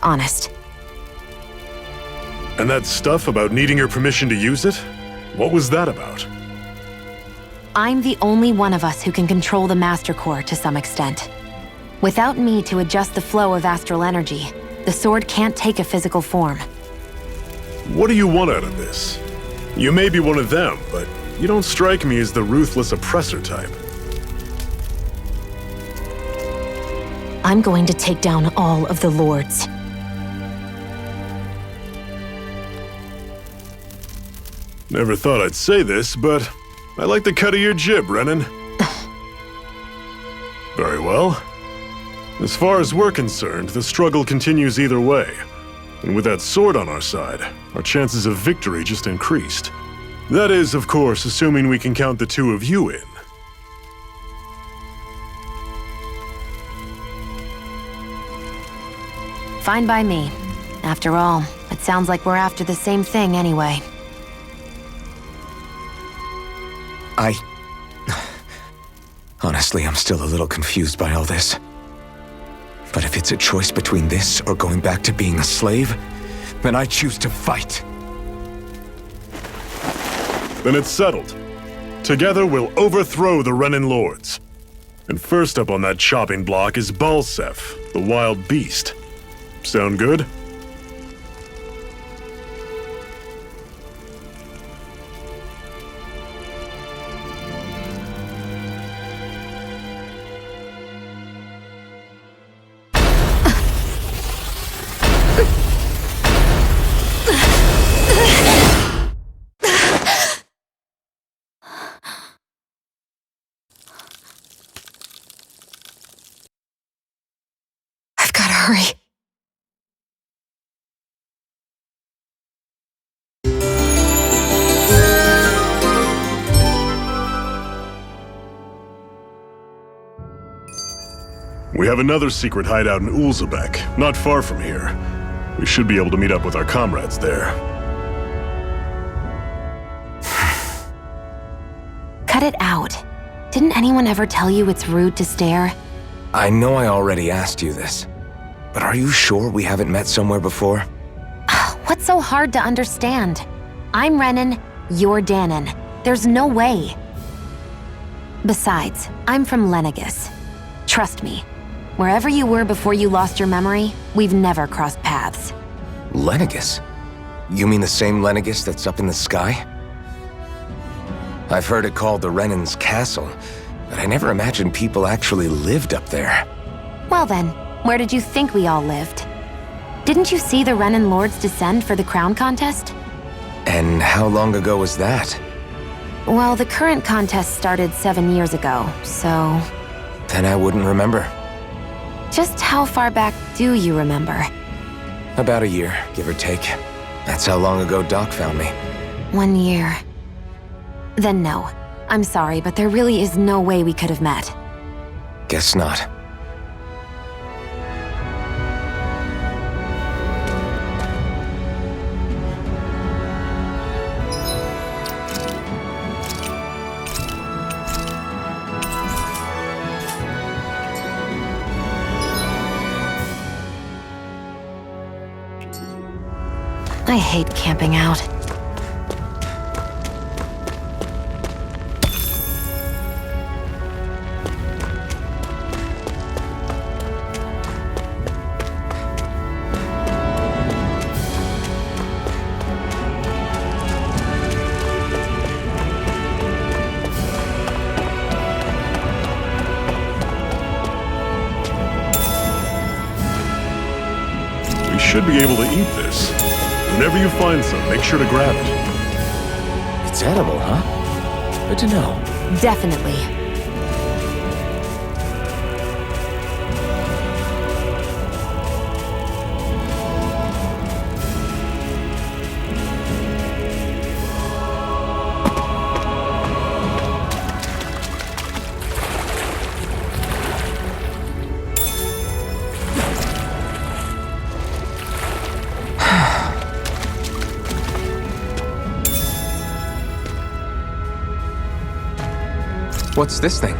L: Honest.
A: And that stuff about needing your permission to use it? What was that about?
L: I'm the only one of us who can control the Master Core to some extent. Without me to adjust the flow of astral energy, the sword can't take a physical form.
A: What do you want out of this? You may be one of them, but you don't strike me as the ruthless oppressor type.
L: I'm going to take down all of the lords.
A: Never thought I'd say this, but I like the cut of your jib, Renan. Very well. As far as we're concerned, the struggle continues either way. And with that sword on our side, our chances of victory just increased. That is, of course, assuming we can count the 2 of you in.
L: Fine by me. After all, it sounds like we're after the same thing anyway.
D: Honestly, I'm still a little confused by all this. But if it's a choice between this or going back to being a slave, then I choose to fight.
A: Then it's settled. Together we'll overthrow the Renan Lords. And first up on that chopping block is Balsef, the wild beast. Sound good?
L: Hurry.
A: We have another secret hideout in Ulzebek, not far from here. We should be able to meet up with our comrades there.
L: Cut it out. Didn't anyone ever tell you it's rude to stare?
D: I know I already asked you this, but are you sure we haven't met somewhere before?
L: What's so hard to understand? I'm Renan, you're Danon. There's no way. Besides, I'm from Lenegus. Trust me, wherever you were before you lost your memory, we've never crossed paths.
D: Lenegus? You mean the same Lenegus that's up in the sky? I've heard it called the Renan's Castle, but I never imagined people actually lived up there.
L: Well then, where did you think we all lived? Didn't you see the Renan Lords descend for the crown contest?
D: And how long ago was that?
L: Well, the current contest started 7 years ago, so...
D: Then I wouldn't remember.
L: Just how far back do you remember?
D: About a year, give or take. That's how long ago Doc found me.
L: 1 year. Then no. I'm sorry, but there really is no way we could have met.
D: Guess not.
L: I hate camping out.
A: We should be able to eat this. Whenever you find some, make sure to grab it.
D: It's edible, huh? Good to know.
L: Definitely.
D: What's this thing?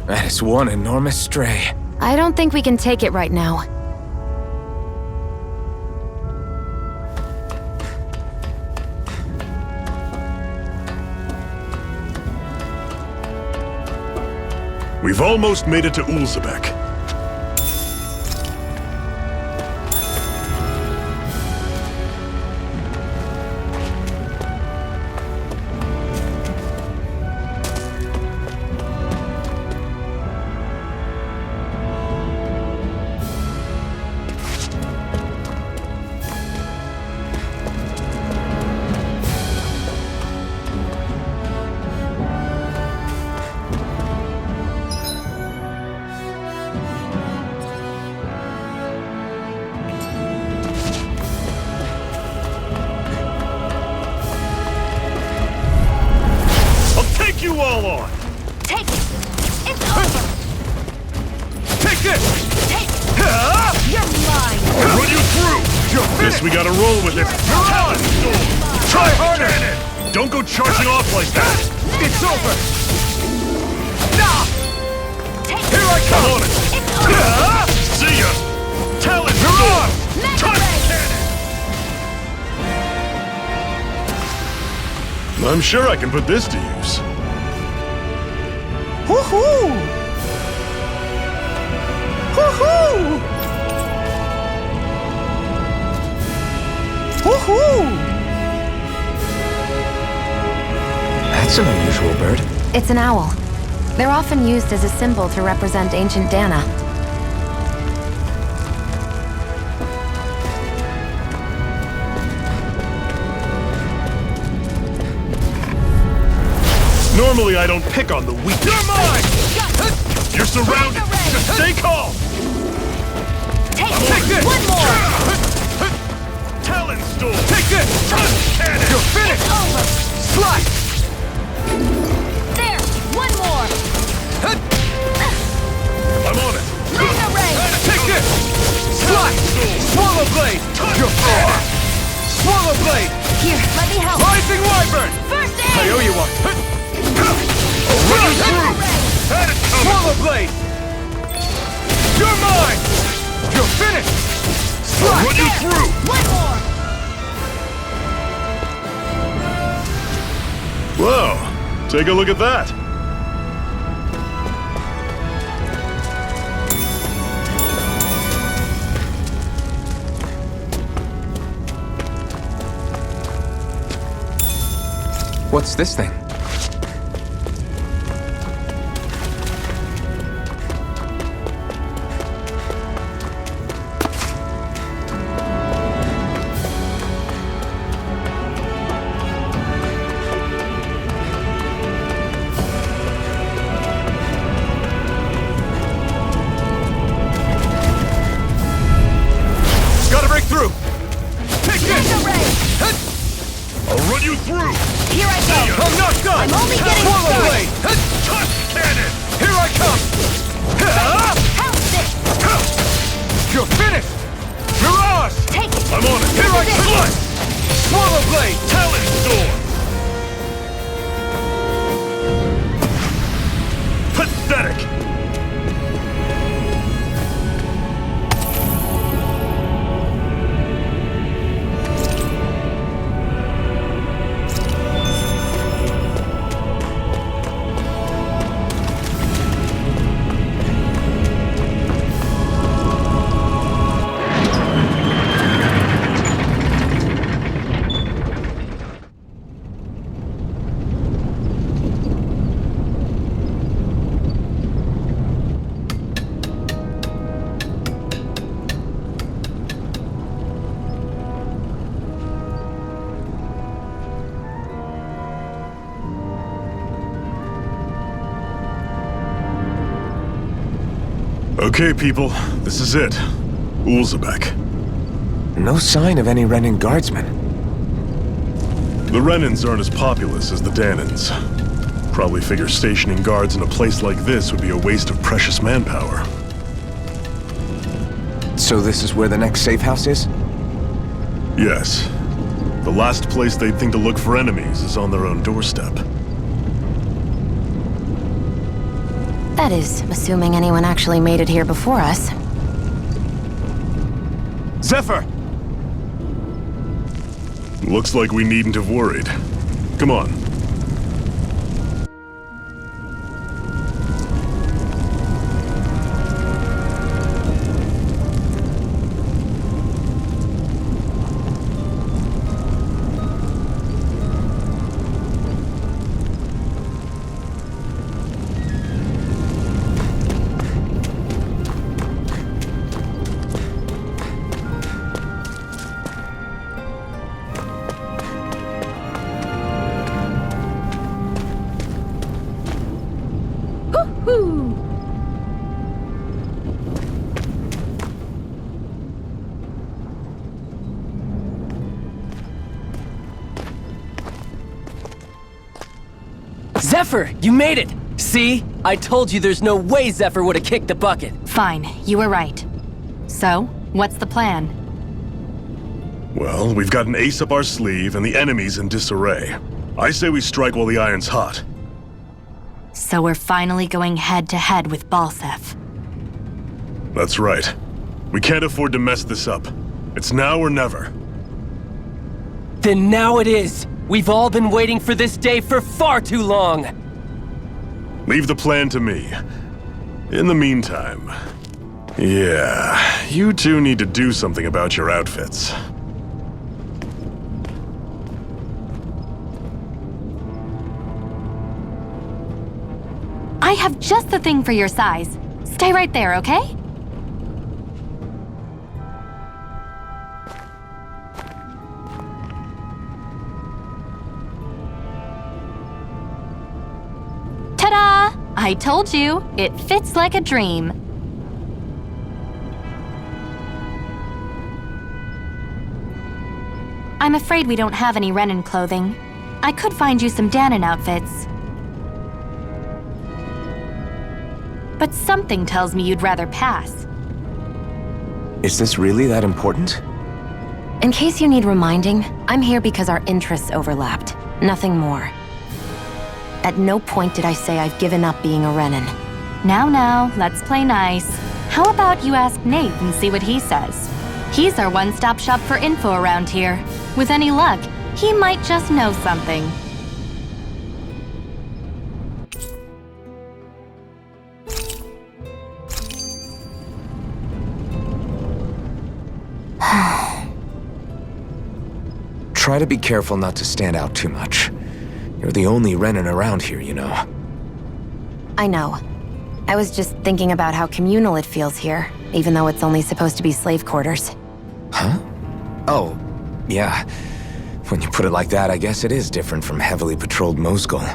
D: That is one enormous stray.
L: I don't think we can take it right now.
A: We've almost made it to Ulzebek. You all on!
E: Take it! It's over!
A: Take this!
E: Take it! You're mine!
A: I'll run you through! Guess we gotta roll with it. Talent Storm! Try harder! Don't go charging off like that!
I: It's over!
E: Nah! Take
A: Here I come! On it!
E: It's over!
A: See ya! Talent Storm! Touch cannon! I'm sure I can put this to use.
I: Woohoo! Woohoo! Woohoo!
D: That's an unusual bird.
L: It's an owl. They're often used as a symbol to represent ancient Dana.
A: Normally I don't pick on the weak.
B: You're mine!
A: You're surrounded! Just stay calm!
E: Take
B: this!
E: one more!
A: Talon Storm!
B: Take this!
A: Cannon!
B: You're finished!
E: It's over!
B: Slice!
E: There! One more!
A: I'm on it!
E: Mega Ray!
B: Take this! Slice! Swallow Blade! You're finished! Swallow Blade!
E: Here, let me help!
B: Rising Wyvern!
E: First aid!
B: I owe you one!
A: Run you through! Had it coming!
B: Swallow Blade! You're mine! You're finished! Slice!
A: Run you through!
E: One more!
A: Whoa! Take a look at that!
D: What's this thing?
B: Gotta break through! Take this!
E: Mega Ray!
A: I'll run you through!
E: Here I go!
B: I'm not done!
E: I'm only getting
B: Swallow
E: started!
B: Blade!
A: Touch cannon!
B: Here I come!
E: House it!
B: You're finished! Mirage!
E: Take it!
B: I'm on it! Here I
E: This is
B: come! Swallow Blade!
A: Talon Storm! Pathetic! Okay, people, this is it. Ulzebek.
D: No sign of any Renin guardsmen.
A: The Renins aren't as populous as the Danins. Probably figure stationing guards in a place like this would be a waste of precious manpower.
D: So this is where the next safe house is?
A: Yes. The last place they'd think to look for enemies is on their own doorstep.
L: That is, assuming anyone actually made it here before us.
B: Zephyr!
A: Looks like we needn't have worried. Come on.
G: Zephyr, you made it! See? I told you there's no way Zephyr would have kicked the bucket.
C: Fine, you were right. So, what's the plan?
A: Well, we've got an ace up our sleeve and the enemy's in disarray. I say we strike while the iron's hot.
C: So we're finally going head-to-head with Balsef.
A: That's right. We can't afford to mess this up. It's now or never.
G: Then now it is! We've all been waiting for this day for far too long!
A: Leave the plan to me. In the meantime... Yeah, you two need to do something about your outfits.
C: I have just the thing for your size. Stay right there, okay? I told you, it fits like a dream. I'm afraid we don't have any Renin clothing. I could find you some Danon outfits. But something tells me you'd rather pass.
D: Is this really that important?
L: In case you need reminding, I'm here because our interests overlapped. Nothing more. At no point did I say I've given up being a Renin.
C: Now, let's play nice. How about you ask Nate and see what he says? He's our one-stop shop for info around here. With any luck, he might just know something.
D: Try to be careful not to stand out too much. You're the only Renin around here, you know.
L: I know. I was just thinking about how communal it feels here, even though it's only supposed to be slave quarters.
D: Huh? Oh, yeah. When you put it like that, I guess it is different from heavily patrolled Mosgul.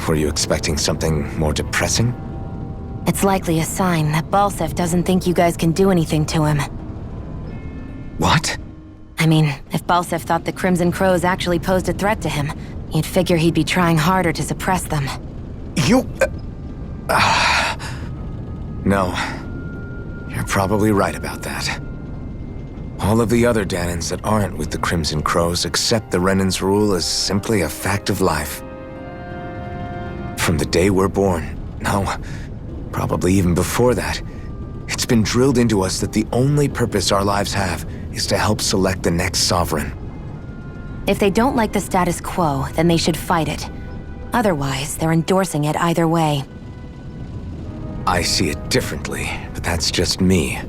D: Were you expecting something more depressing?
L: It's likely a sign that Balsef doesn't think you guys can do anything to him.
D: What?
L: I mean, if Balsef thought the Crimson Crows actually posed a threat to him, you'd figure he'd be trying harder to suppress them.
D: You... No. You're probably right about that. All of the other Danons that aren't with the Crimson Crows accept the Renin's rule as simply a fact of life. From the day we're born, no, probably even before that, it's been drilled into us that the only purpose our lives have is to help select the next sovereign.
L: If they don't like the status quo, then they should fight it. Otherwise, they're endorsing it either way.
D: I see it differently, but that's just me.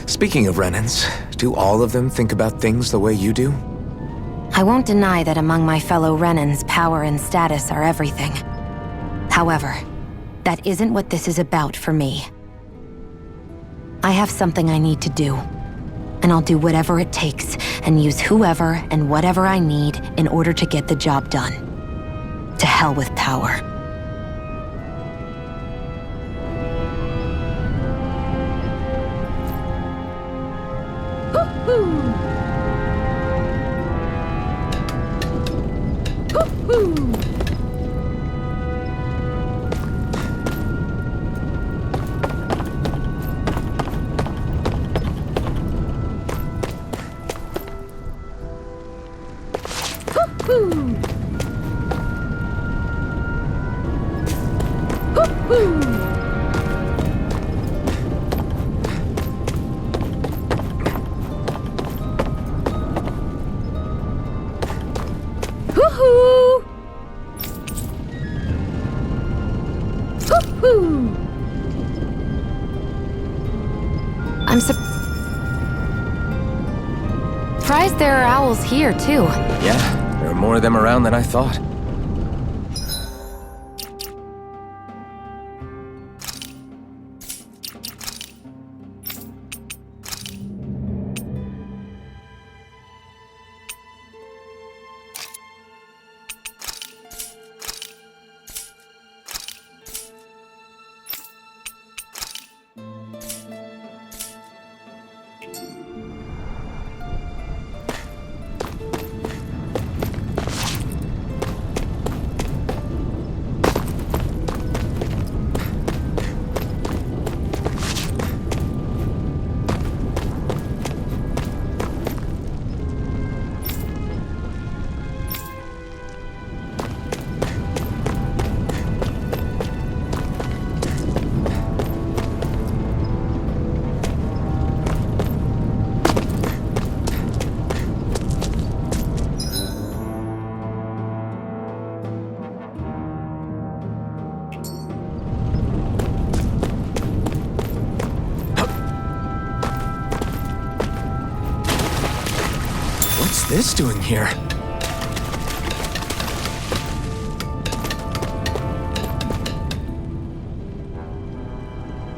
D: Speaking of Renins, do all of them think about things the way you do?
L: I won't deny that among my fellow Renins, power and status are everything. However, that isn't what this is about for me. I have something I need to do. And I'll do whatever it takes, and use whoever and whatever I need in order to get the job done. To hell with power. I'm surprised there are owls here, too.
D: Yeah, there are more of them around than I thought. What's this doing here?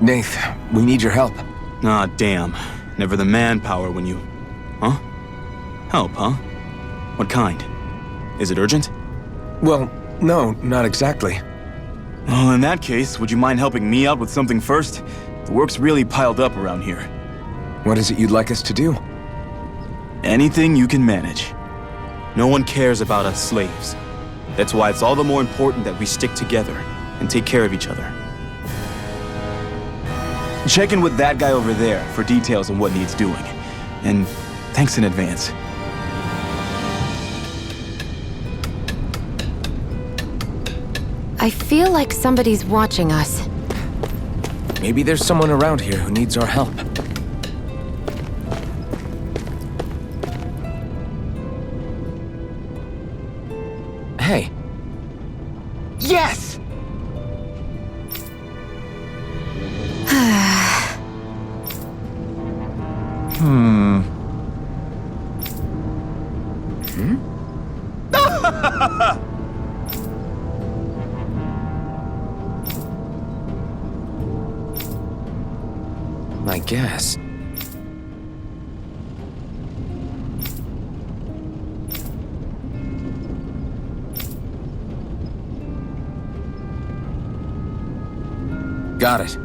D: Nath, we need your help.
K: Ah, damn. Never the manpower when you... Huh? Help, huh? What kind? Is it urgent?
D: Well, no, not exactly.
K: Well, in that case, would you mind helping me out with something first? The work's really piled up around here.
D: What is it you'd like us to do?
K: Anything you can manage. No one cares about us slaves. That's why it's all the more important that we stick together and take care of each other. Check in with that guy over there for details on what needs doing. And thanks in advance.
L: I feel like somebody's watching us.
D: Maybe there's someone around here who needs our help. Hey.
G: Yes!
D: I guess. Got it.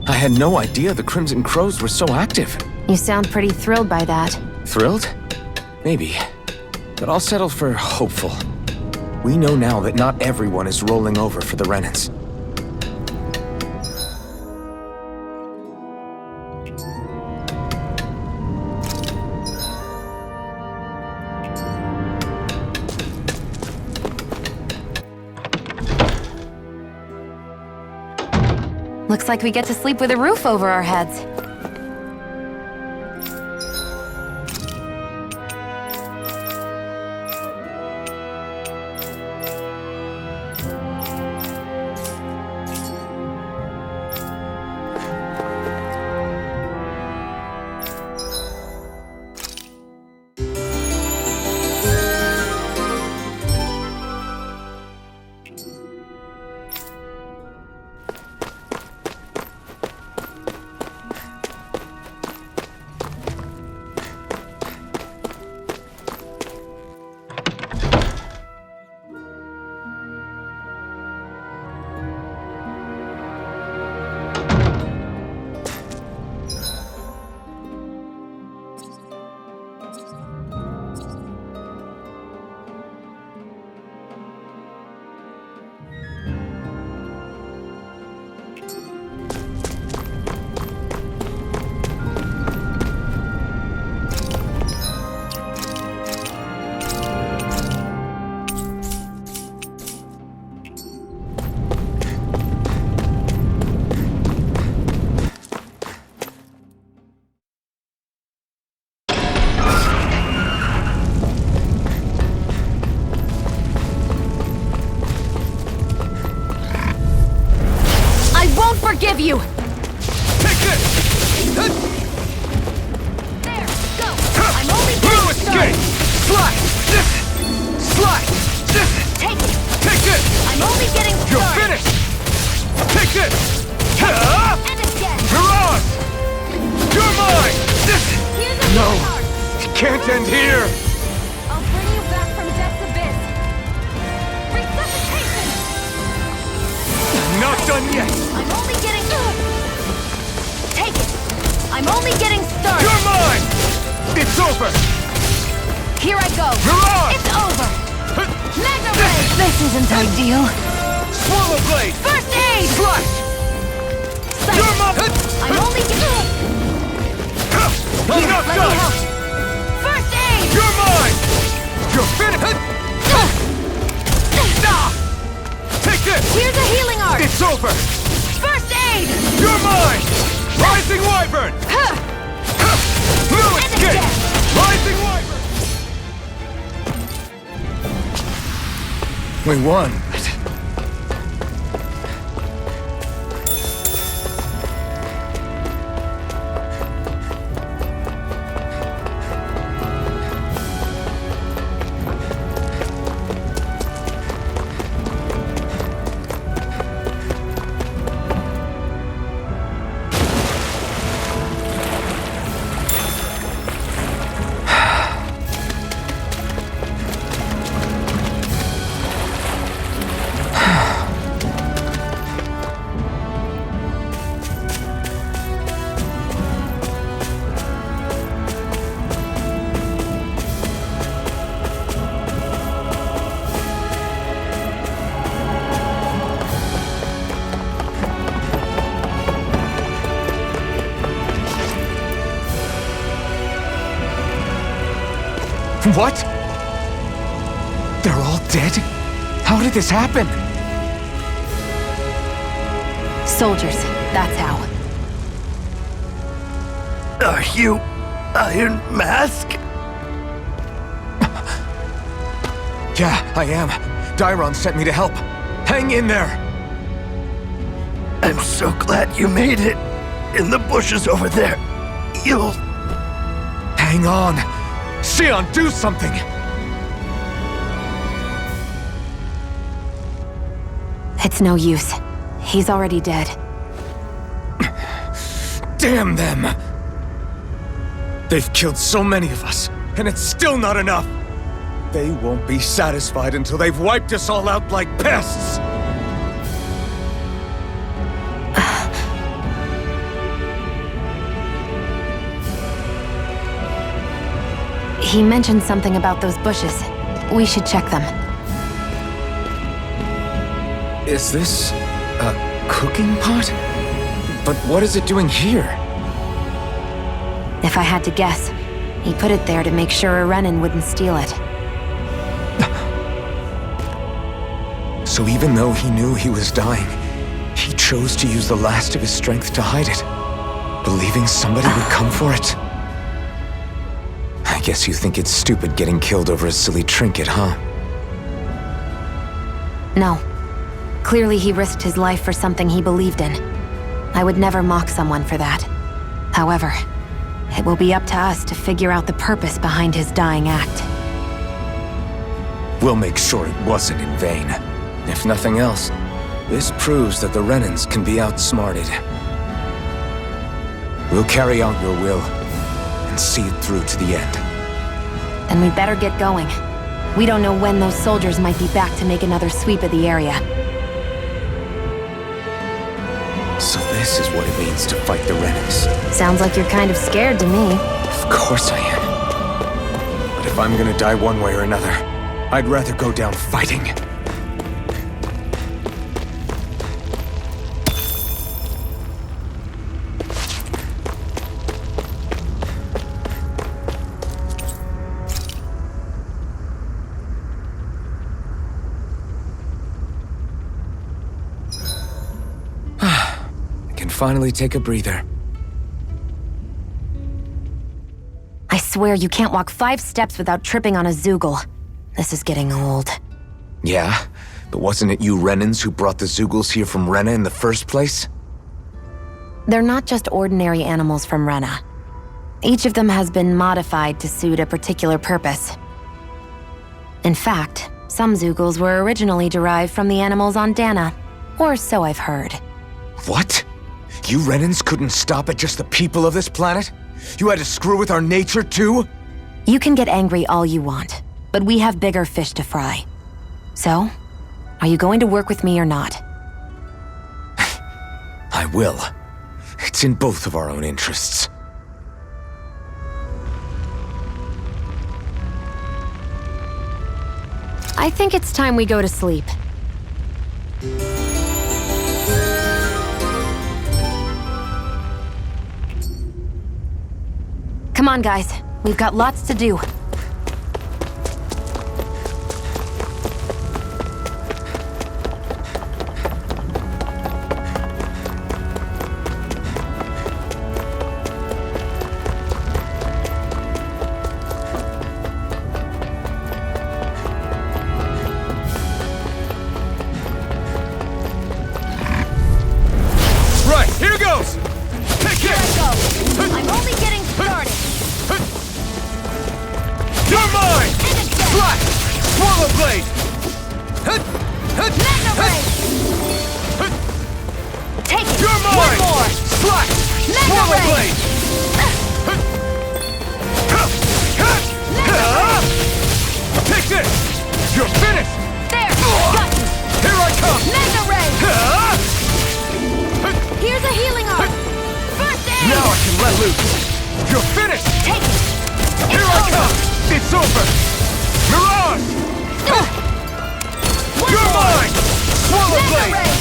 D: I had no idea the Crimson Crows were so active.
L: You sound pretty thrilled by that.
D: Thrilled? Maybe. But I'll settle for hopeful. We know now that not everyone is rolling over for the Renans.
L: Looks like we get to sleep with a roof over our heads.
E: Forgive you!
I: Take this!
E: There, go! I'm only getting started!
I: Slide! Slide!
E: Take it!
I: Take this!
E: I'm only getting started!
I: You're finished! Take this!
E: And again!
I: You're on! You're mine!
E: Here's a
I: No!
E: card.
I: It can't end here!
E: I'll bring you back from death's abyss! Resuscitation!
I: Not done yet!
E: I'm only getting... Take it! I'm only getting started!
I: You're mine! It's over!
E: Here I go!
I: You're on!
E: It's over! Mega Ray! This isn't ideal!
I: Swallow blade!
E: First aid!
I: Slash!
E: Sight.
I: You're mine!
E: I'm only getting...
I: I'm not
E: Let me
I: done!
E: help. First aid!
I: You're mine! You're finished! Take this!
E: Here's a healing art!
I: It's over!
E: First aid!
I: You're mine! Rising Wyvern! No escape! Rising Wyvern!
D: We won. What? They're all dead? How did this happen?
L: Soldiers, that's how.
M: Are you Iron Mask?
D: Yeah, I am. Dairon sent me to help. Hang in there!
M: I'm so glad you made it. In the bushes over there. You'll...
D: Hang on! Xion, do something!
L: It's no use. He's already dead.
D: Damn them! They've killed so many of us, and it's still not enough! They won't be satisfied until they've wiped us all out like pests!
L: He mentioned something about those bushes. We should check them.
D: Is this a cooking pot? But what is it doing here?
L: If I had to guess, he put it there to make sure a Renan wouldn't steal it.
D: So even though he knew he was dying, he chose to use the last of his strength to hide it, believing somebody would come for it. I guess you think it's stupid getting killed over a silly trinket, huh?
L: No. Clearly he risked his life for something he believed in. I would never mock someone for that. However, it will be up to us to figure out the purpose behind his dying act.
D: We'll make sure it wasn't in vain. If nothing else, this proves that the Renans can be outsmarted. We'll carry out your will and see it through to the end.
L: Then we'd better get going. We don't know when those soldiers might be back to make another sweep of the area.
D: So this is what it means to fight the Renans.
L: Sounds like you're kind of scared to me.
D: Of course I am. But if I'm gonna die one way or another, I'd rather go down fighting. Finally take a breather.
L: I swear you can't walk 5 steps without tripping on a Zoogle. This is getting old.
D: Yeah? But wasn't it you Renans who brought the Zoogles here from Rena in the first place?
L: They're not just ordinary animals from Rena. Each of them has been modified to suit a particular purpose. In fact, some Zoogles were originally derived from the animals on Dana. Or so I've heard.
D: What? You Renans couldn't stop at just the people of this planet? You had to screw with our nature too?
L: You can get angry all you want, but we have bigger fish to fry. So, are you going to work with me or not?
D: I will. It's in both of our own interests.
L: I think it's time we go to sleep. Come on, guys. We've got lots to do.
K: Right, here goes! Take it!
E: I'm only getting started.
K: You're mine! Slash! Swallow blade!
E: Mega Ray! Take it!
K: You're mine!
E: One more!
K: Slash!
E: Mega
K: Swallow
E: Ray!
K: blade! Take this! You're finished!
E: There! Got you!
K: Here I come!
E: Mega Ray! Here's a healing arm! First aid!
K: Now I can let loose! You're finished!
E: Take it!
K: Here I come! It's over! Mirage! You're mine! Swallow
E: Mega
K: blade!
E: Ray!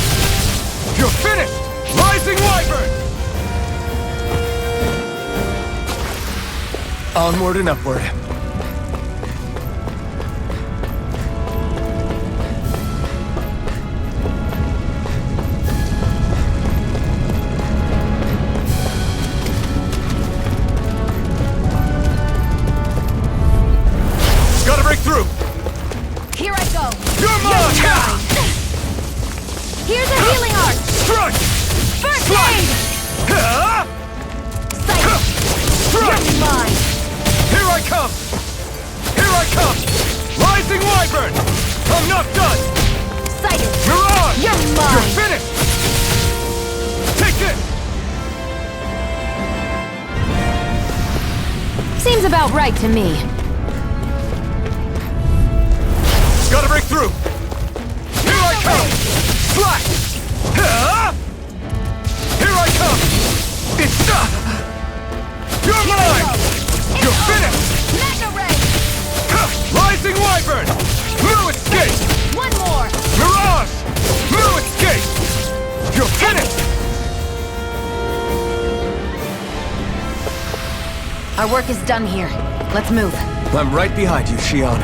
K: You're finished! Rising Wyvern!
D: Onward and upward.
L: Seems about right to me.
K: Gotta break through! Here I come! Slash! Here I come! It's you're mine! You're finished!
E: Mega Ray!
K: Rising Wyvern! No escape!
E: One more!
K: Mirage! No escape! You're finished!
L: Our work is done here. Let's move.
D: I'm right behind you, Shion.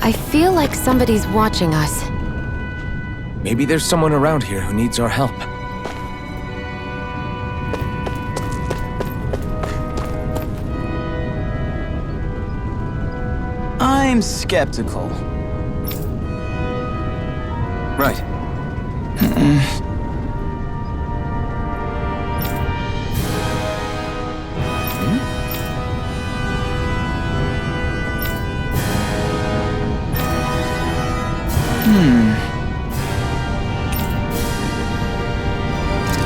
L: I feel like somebody's watching us.
D: Maybe there's someone around here who needs our help.
N: I'm skeptical.
D: Right.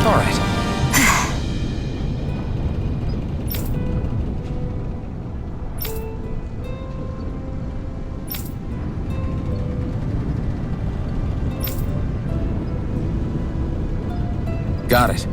D: All right. Got it.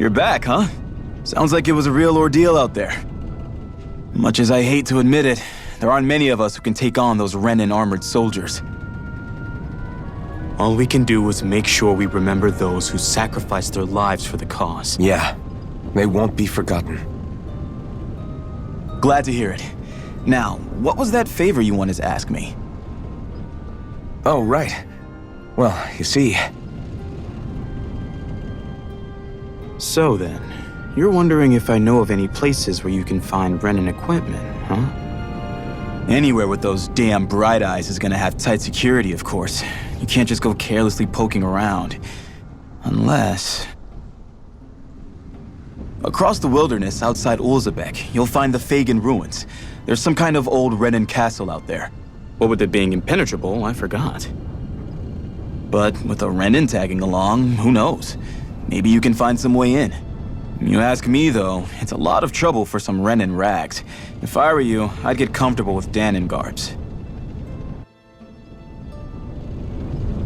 N: You're back, huh? Sounds like it was a real ordeal out there. Much as I hate to admit it, there aren't many of us who can take on those Renan armored soldiers. All we can do is make sure we remember those who sacrificed their lives for the cause.
D: Yeah, they won't be forgotten.
N: Glad to hear it. Now, what was that favor you wanted to ask me?
D: Oh, right. Well, you see...
N: So then, you're wondering if I know of any places where you can find Renan equipment, huh? Anywhere with those damn bright eyes is gonna have tight security, of course. You can't just go carelessly poking around. Unless... Across the wilderness outside Ulzebek, you'll find the Fagin ruins. There's some kind of old Renan castle out there. What with it being impenetrable, I forgot. But with a Renan tagging along, who knows? Maybe you can find some way in. You ask me, though, it's a lot of trouble for some Renan rags. If I were you, I'd get comfortable with Danon garbs.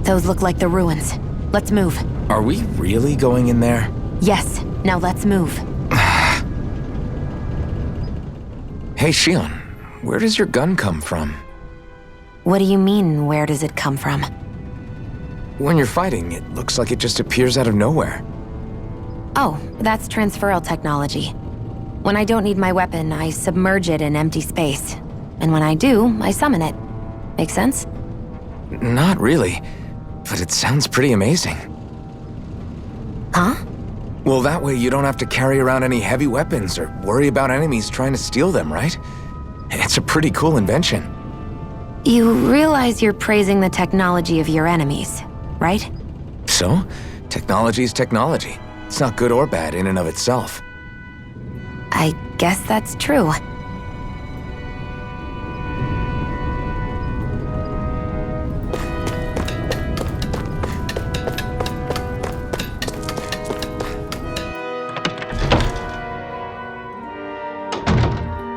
L: Those look like the ruins. Let's move.
D: Are we really going in there?
L: Yes. Now let's move.
D: Hey, Shion, where does your gun come from?
L: What do you mean, where does it come from?
D: When you're fighting, it looks like it just appears out of nowhere.
L: Oh, that's transferal technology. When I don't need my weapon, I submerge it in empty space. And when I do, I summon it. Make sense?
D: Not really, but it sounds pretty amazing.
L: Huh?
D: Well, that way you don't have to carry around any heavy weapons or worry about enemies trying to steal them, right? It's a pretty cool invention.
L: You realize you're praising the technology of your enemies, right?
D: So, technology is technology. It's not good or bad in and of itself.
L: I guess that's true.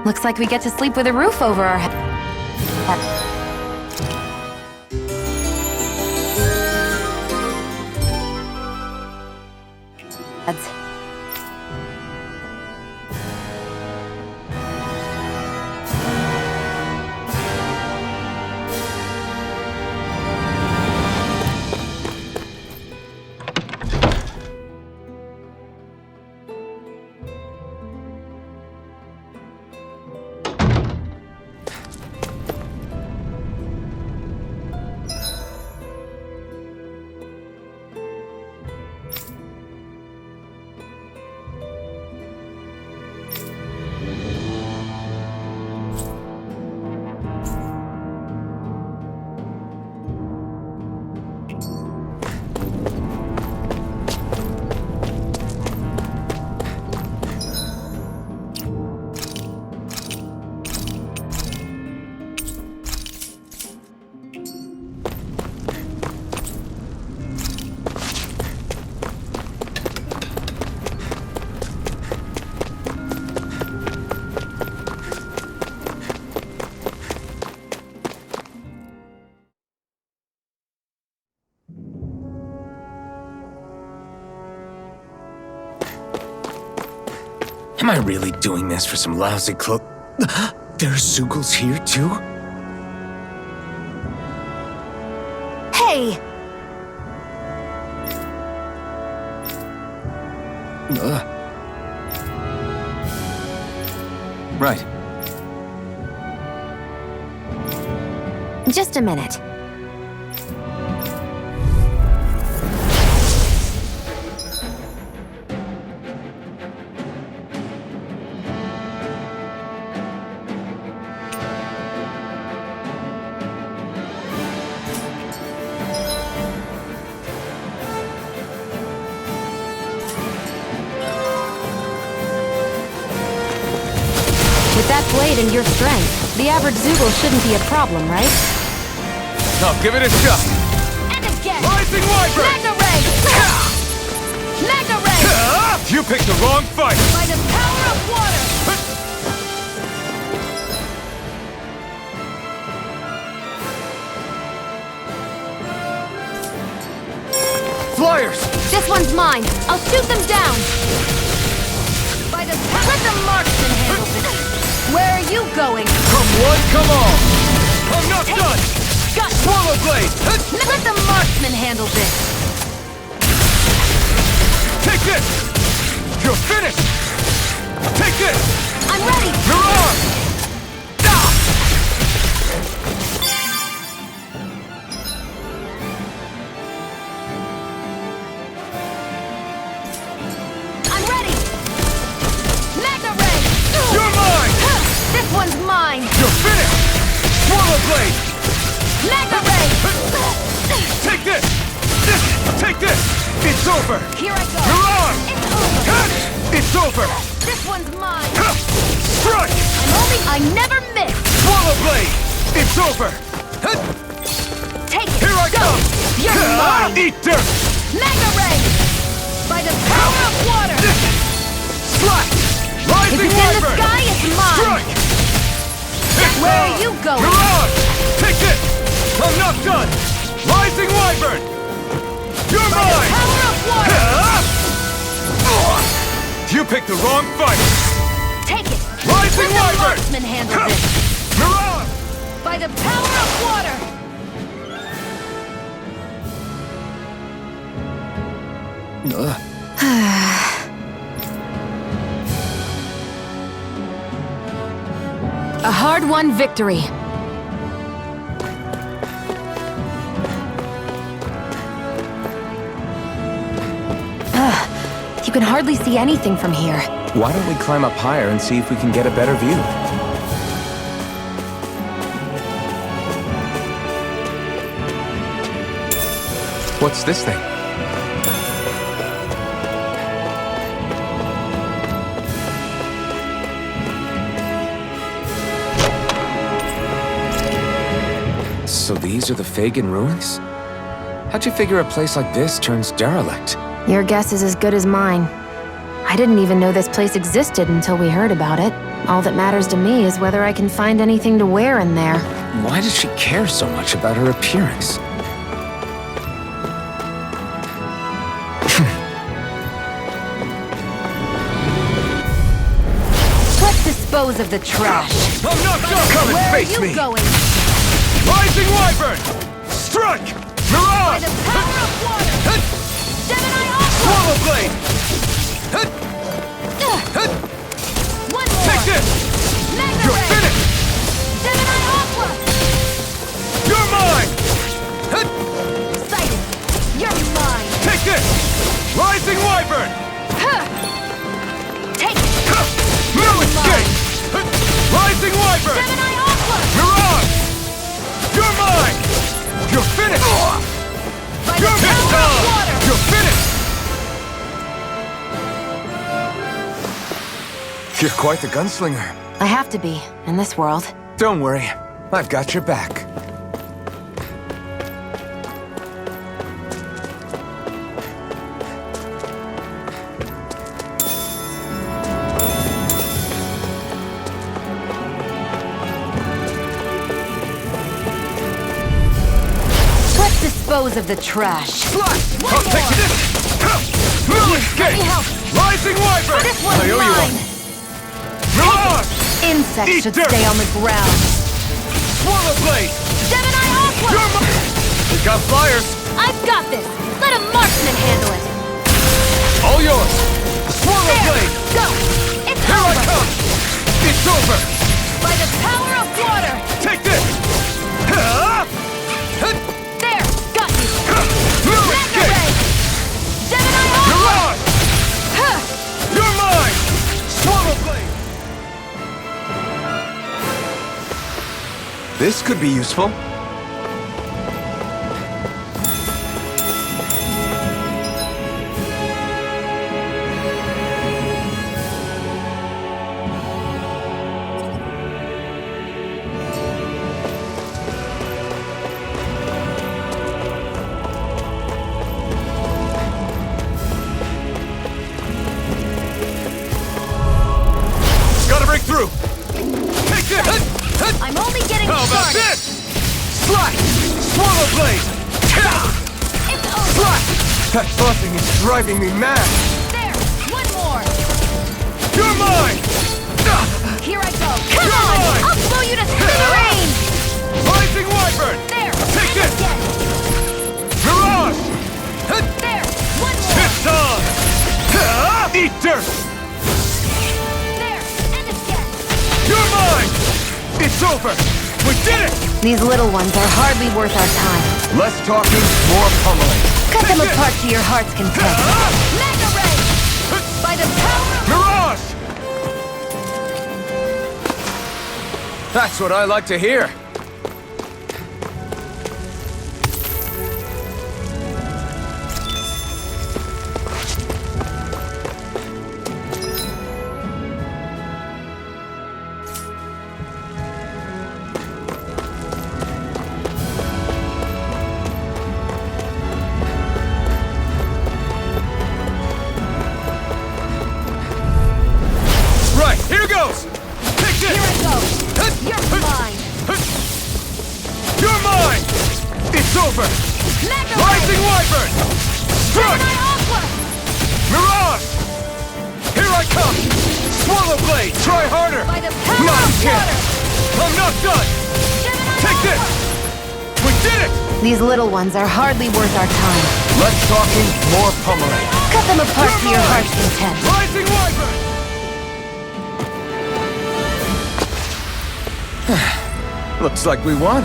L: Looks like we get to sleep with a roof over our heads.
D: Am I really doing this for some lousy clo- There's Zugals here, too?
L: Hey!
D: Right.
L: Just a minute. With that blade and your strength, the average Zoogle shouldn't be a problem, right?
K: Now give it a shot.
E: And again!
K: Rising Wyvern!
E: Magna Ray! Magna Ray!
K: You picked the wrong fight!
E: By the power of water!
M: flyers!
E: This one's mine. I'll shoot them down. Let the marksman handle this. Where are you going?
M: Come one, come all! I'm not
E: Take
M: done!
E: it. Got
M: Swallow blade!
E: Let the marksman handle this.
M: Take this! You're finished! Take this!
E: I'm ready!
M: Mirage! Ah!
E: I'm ready! Mega ray!
M: You're mine!
E: This one's mine!
M: You're finished! Swallow blade!
E: Mega ray!
M: Take this! Take this! It's over!
E: Here I go!
M: Mirage!
E: It's over!
M: It's over!
E: This one's mine!
M: Strike!
E: I never miss!
M: Swallow blade! It's over!
E: Take it!
M: Here I
E: Go.
M: come!
E: You're mine!
M: Eat dirt!
E: Mega ray! By the power of water!
M: Slash!
E: If
M: Rising
E: it's in the
M: wyvern!
E: sky, it's mine!
M: Strike!
E: Where are you going?
M: Mirage! Take this! I'm not done! Rising wyvern! You're
E: By
M: mine!
E: the power of water!
M: You picked the wrong fight!
E: Take it!
M: Rising
E: Let the
M: wyvern!
E: marksman handle this!
M: Mirage!
E: By the power of water! A hard-won victory. You can hardly see anything from here.
D: Why don't we climb up higher and see if we can get a better view? What's this thing? So these are the Fagin ruins? How'd you figure a place like this turns derelict?
L: Your guess is as good as mine. I didn't even know this place existed until we heard about it. All that matters to me is whether I can find anything to wear in there.
D: Why does she care so much about her appearance?
E: Let's dispose of the trash.
M: I'm not done! Come and
E: Where
M: face
E: are you
M: me!
E: going?
M: Rising wyvern! Strike!
E: By
M: Mirage!
E: the power of water! Gemini Aqua!
M: Swallow blade!
E: One more!
M: Take this!
E: Mega
M: You're
E: ray!
M: finished!
E: Gemini Aqua!
M: You're mine!
E: Sighted! You're mine!
M: Take this! Rising wyvern!
E: Take it!
M: No escape! Rising wyvern!
E: Gemini Aqua!
M: Mirage! You're mine! You're finished!
E: By the
M: You're
E: power of water!
M: You're finished! You're quite the gunslinger.
L: I have to be, in this world.
D: Don't worry, I've got your back.
E: Let's dispose of the trash.
M: Slash!
E: One
M: I'll
E: more.
M: take this! No escape!
E: Let me help.
M: Rising wyvern!
E: This one's
M: I owe you
E: mine!
M: one. Mirage!
E: Insects
M: Eat
E: should
M: dirt.
E: stay on the ground.
M: Swallow blade!
E: Gemini Aqua!
M: You're mine! We got flyers!
E: I've got this! Let a marksman handle it!
M: All yours! Swallow
E: There!
M: blade!
E: Go! It's
M: Here
E: over!
M: I come! It's over!
E: By the power of water!
M: Take this!
E: There! Got you!
M: No
E: Mega
M: escape!
E: ray! Gemini Aqua!
M: Mirage! You're mine! Swallow blade!
D: This could be useful.
M: Gotta break through! Take this!
E: I'm only getting
M: How about
E: started!
M: this? Slash! Swallow blade!
E: It's over!
M: Slash! That buzzing is driving me mad!
E: There! One more!
M: You're mine!
E: Here I go! Come
M: You're
E: on!
M: mine!
E: I'll blow you to smithereens!
M: Rising Wyvern!
E: There!
M: Take
E: and
M: this!
E: again!
M: Mirage!
E: There! One more!
M: It's on! Eat dirt!
E: There! And again!
M: You're mine! It's over! We did it!
L: These little ones are hardly worth our time.
M: Less talking, more pummeling.
L: Cut them apart to your heart's content.
E: Mega Ray! By the power of...
M: Mirage! That's what I like to hear. Right, here goes! Take this!
E: Here I go! You're mine!
M: You're mine! It's over!
E: Mega
M: Rising
E: Ray!
M: Wyvern! Strike!
E: Gemini Aqua!
M: Mirage! Here I come! Swallow Blade! Try harder!
E: By the power
M: Not
E: of
M: again!
E: water!
M: I'm not done!
E: Gemini
M: Take this!
E: Aqua!
M: We did it!
L: These little ones are hardly worth our time.
M: Less talking, more pummeling.
L: Cut them apart
M: You're
L: to your
M: mine!
L: heart's content.
M: Rising Wyvern! Looks like we won.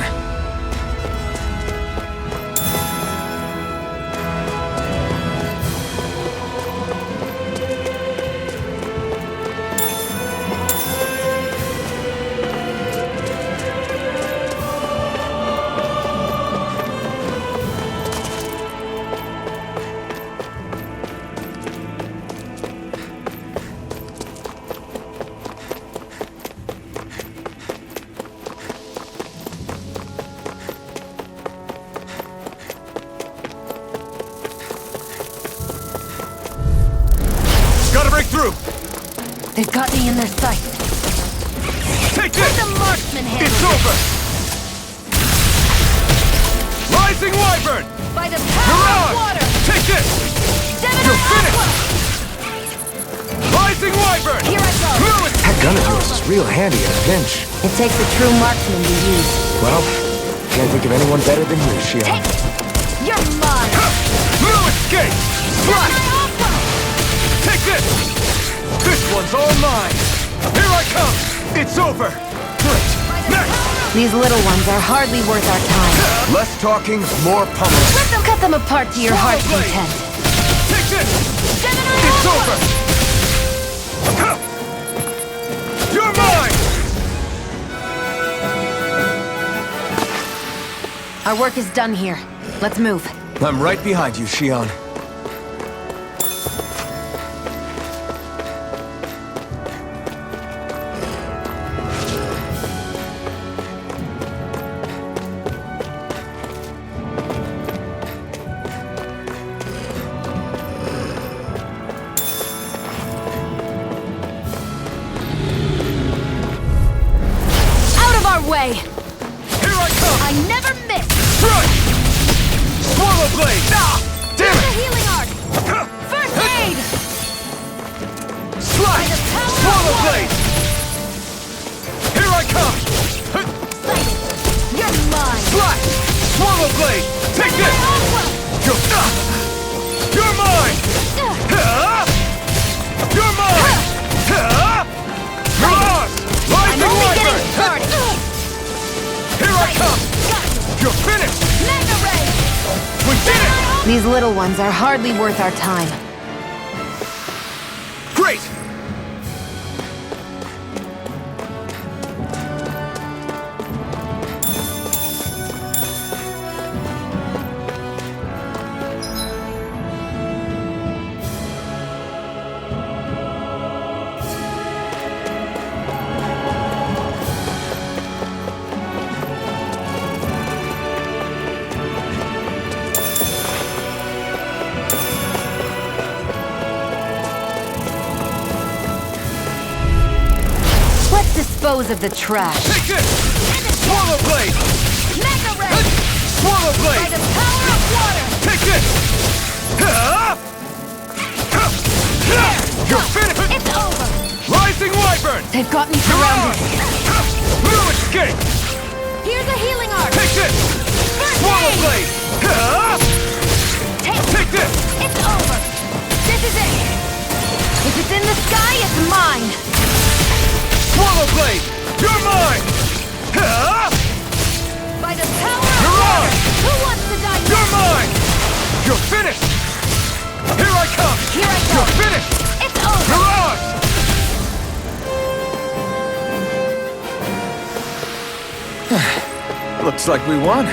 M: Gotta break through!
E: They've got me in their sights.
M: Take
E: Let
M: this!
E: the marksman handle
M: It's
E: it.
M: over! Rising Wyvern!
E: By the power
M: Mirage!
E: of water!
M: Take this!
E: Gemini
M: You're finished!
E: Aqua!
M: Rising Wyvern!
E: Here I go!
M: Fluid!
D: That gun of yours is real handy in a pinch.
L: It takes a true marksman to use.
D: Well, can't think of anyone better than you, Shion.
E: Take it! You're mine!
M: Fluid escape! Flash!
E: Gemini Aqua!
M: Take this! This one's all mine! Here I come! It's over! Great! Next!
L: These little ones are hardly worth our time.
M: Less talking, more pummeling.
L: Let them cut them apart to your heart's
M: Swallow blade.
L: content.
M: Take this!
E: Gemini
M: It's
E: Aqua!
M: over! You're mine!
L: Our work is done here. Let's move.
M: I'm right behind you, Shion.
E: Out of our way!
M: Here I come!
E: I never miss!
M: Strike! Swallow blade! Ah! Damn
E: The
M: it!
E: healing arc! First aid!
M: Slash!
E: By the power of
M: Swallow
E: water.
M: blade! Here I come!
E: Sighted! You're mine!
M: Slash! Swallow blade! Take this!
E: Aqua!
M: You're mine! Ah! You're mine! Ah! Mirage!
E: I'm
M: Rising
E: only
M: Wyvern!
E: getting started!
M: Here I come!
E: Got you!
M: You're finished!
E: Mega Ray!
M: We did it!
L: These little ones are hardly worth our time.
M: Great!
L: Let's dispose of the trash.
M: Take this! Swallow blade!
E: Mega Ray!
M: Swallow
E: By
M: blade!
E: the power of water!
M: Take this! You're finished!
E: It's over!
M: Rising Wyvern!
C: They've got me surrounded.
M: No escape!
E: Here's a healing art!
M: Take this! Swallow Blade! Take this!
E: It's over! This is it! If it's in the sky, it's mine!
M: Swallow Blade! You're mine!
E: By the power of
M: You're
E: water!
M: on!
E: Who wants to die
M: You're
E: now?
M: mine! You're finished! Here I come!
E: Here I go!
M: You're finished!
E: It's over!
M: You're ours!
D: Looks like we won.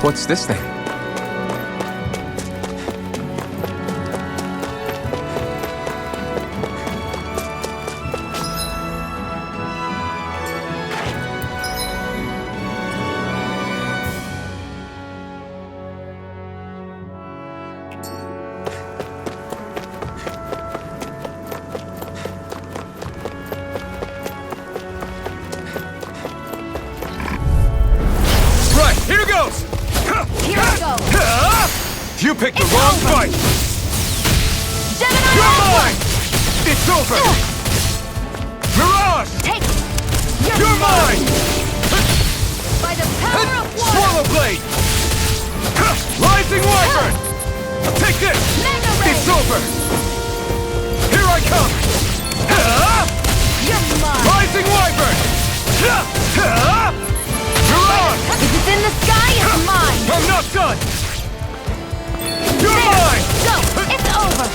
D: What's this thing?
M: Right, here goes!
E: Here I go!
M: You picked the
E: It's
M: wrong
E: over.
M: fight!
E: Gemini
M: You're
E: Alpha!
M: mine! It's over! Mirage!
E: Take it!
M: You're mine!
E: By the power of water!
M: Swallow Blade! Rising Wyvern! Take this!
E: Mega Ray!
M: It's over! Here I come!
E: You're mine!
M: Rising Wyvern! Mirage!
E: If it's in the sky, it's mine!
M: I'm not done! You're
E: There!
M: mine!
E: Go! It's over!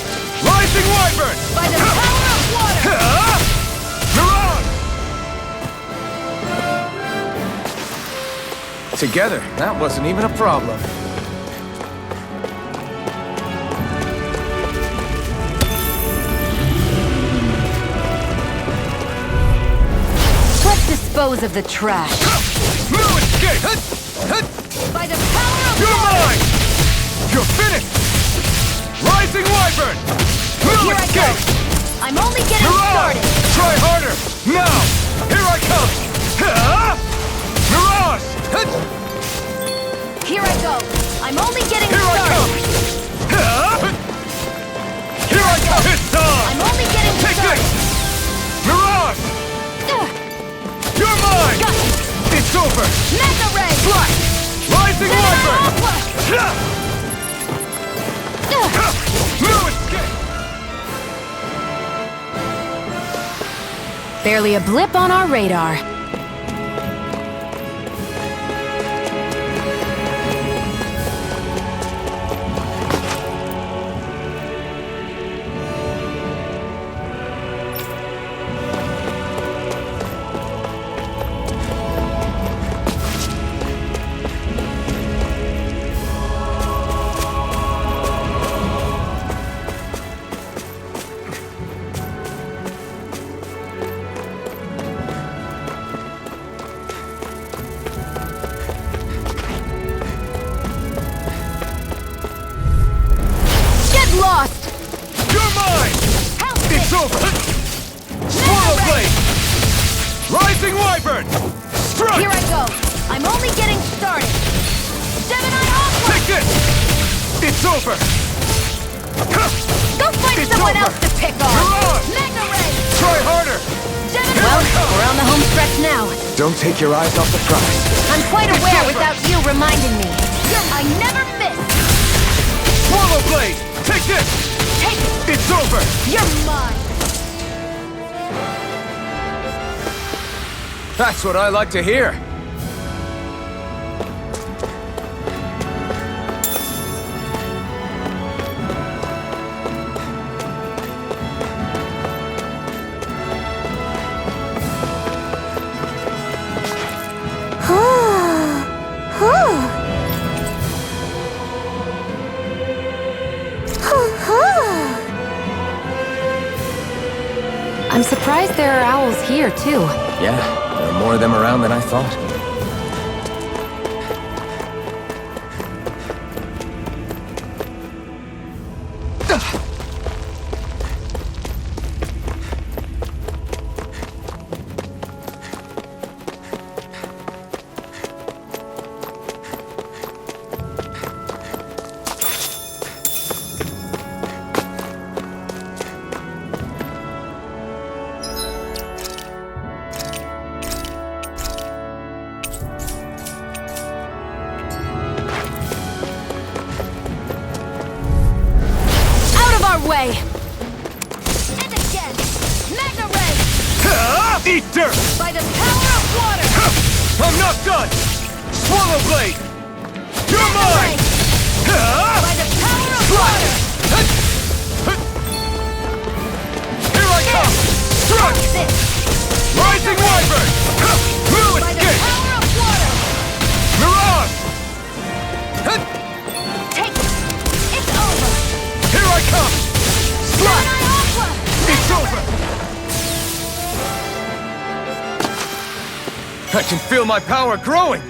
M: Rising Wyvern!
E: By the power of water!
M: Mirage!
D: Together, that wasn't even a problem.
C: Let's dispose of the trash.
M: No escape!
E: By the power of
M: You're
E: water!
M: mine! You're finished! Rising Wyvern! No
E: Here I go!
M: escape!
E: I'm only getting
M: Mirage!
E: started!
M: Try harder! Now! Here I come! Mirage!
E: Here I go! I'm only getting
M: Here I come!
E: started!
M: Here I come! It's on!
E: I'm only getting
M: Take
E: started!
M: this! Mirage! You're mine!
E: Got it!
M: It's over!
E: Mega Ray!
M: Fly! Rising Wyvern! No escape!
C: Barely a blip on our radar.
E: Lost!
M: You're mine!
E: Help
M: It's
E: me!
M: over! Swallow Blade! Rising Wyvern! Strike!
E: Here I go! I'm only getting started! Gemini Alpha!
M: Take this! It's over!
E: Go find
M: It's
E: someone
M: over.
E: else to pick on!
M: Mirage!
E: Mega Ray!
M: Try harder!
E: Gemini
C: Well,
E: Alpha!
C: we're on the home stretch now.
D: Don't take your eyes off the prize.
E: I'm quite
M: It's
E: aware
M: over.
E: without you reminding me. I never miss!
M: Swallow Blade! Take this!
E: Take it!
M: It's over!
E: You're mine!
D: That's what I like to hear.
L: I'm surprised there are owls here, too.
D: Yeah, there are more of them around than I thought.
M: Eat dirt!
E: By the power of water!
M: I'm not done! Swallow blade! You're mine!
E: By the power of water!
M: Here I come! Strike! Rising wyvern! Blue
E: By the
M: escape!
E: power of water!
M: Mirage!
E: Take it! It's over!
M: Here I come! Slide!
E: Aqua!
M: It's over! I can feel my power growing!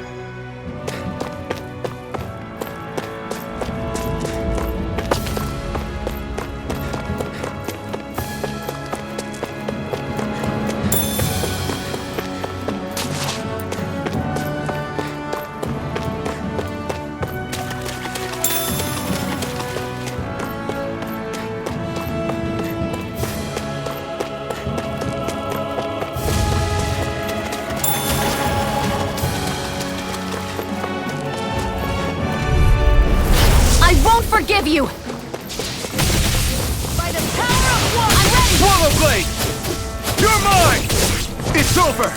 E: Forgive you! By the power of water! I'm ready!
M: Swallow blade! You're mine! It's over!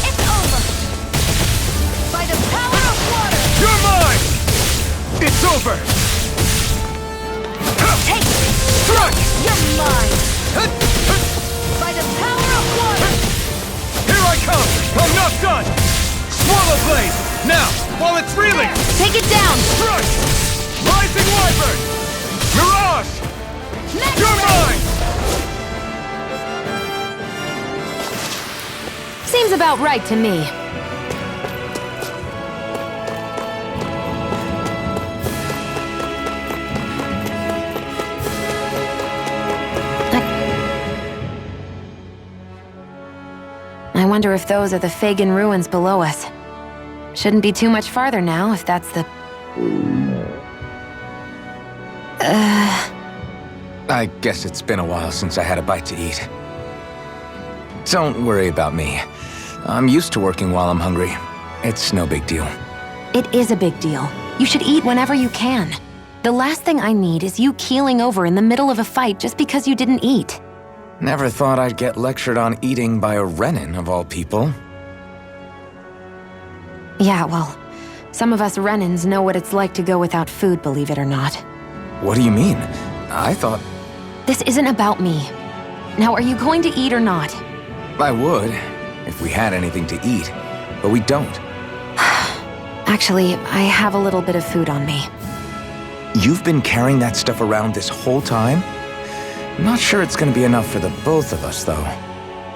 E: It's over! By the power of water!
M: You're mine! It's over!
E: Take it!
M: Strike!
E: You're mine! By the power of water!
M: Here I come! I'm not done! Swallow blade! Now, while it's reeling!
E: Take it down!
M: Strike! Rising wyvern! Mirage! You're mine!
L: Seems about right to me. I wonder if those are the Fagin ruins below us. Shouldn't be too much farther now, if that's the...
D: I guess it's been a while since I had a bite to eat. Don't worry about me. I'm used to working while I'm hungry. It's no big deal.
L: It is a big deal. You should eat whenever you can. The last thing I need is you keeling over in the middle of a fight just because you didn't eat.
D: Never thought I'd get lectured on eating by a Renin, of all people.
L: Yeah, well, some of us Renins know what it's like to go without food, believe it or not.
D: What do you mean? I thought...
L: This isn't about me. Now, are you going to eat or not?
D: I would, if we had anything to eat, but we don't.
L: Actually, I have a little bit of food on me.
D: You've been carrying that stuff around this whole time? Not sure it's gonna be enough for the both of us, though.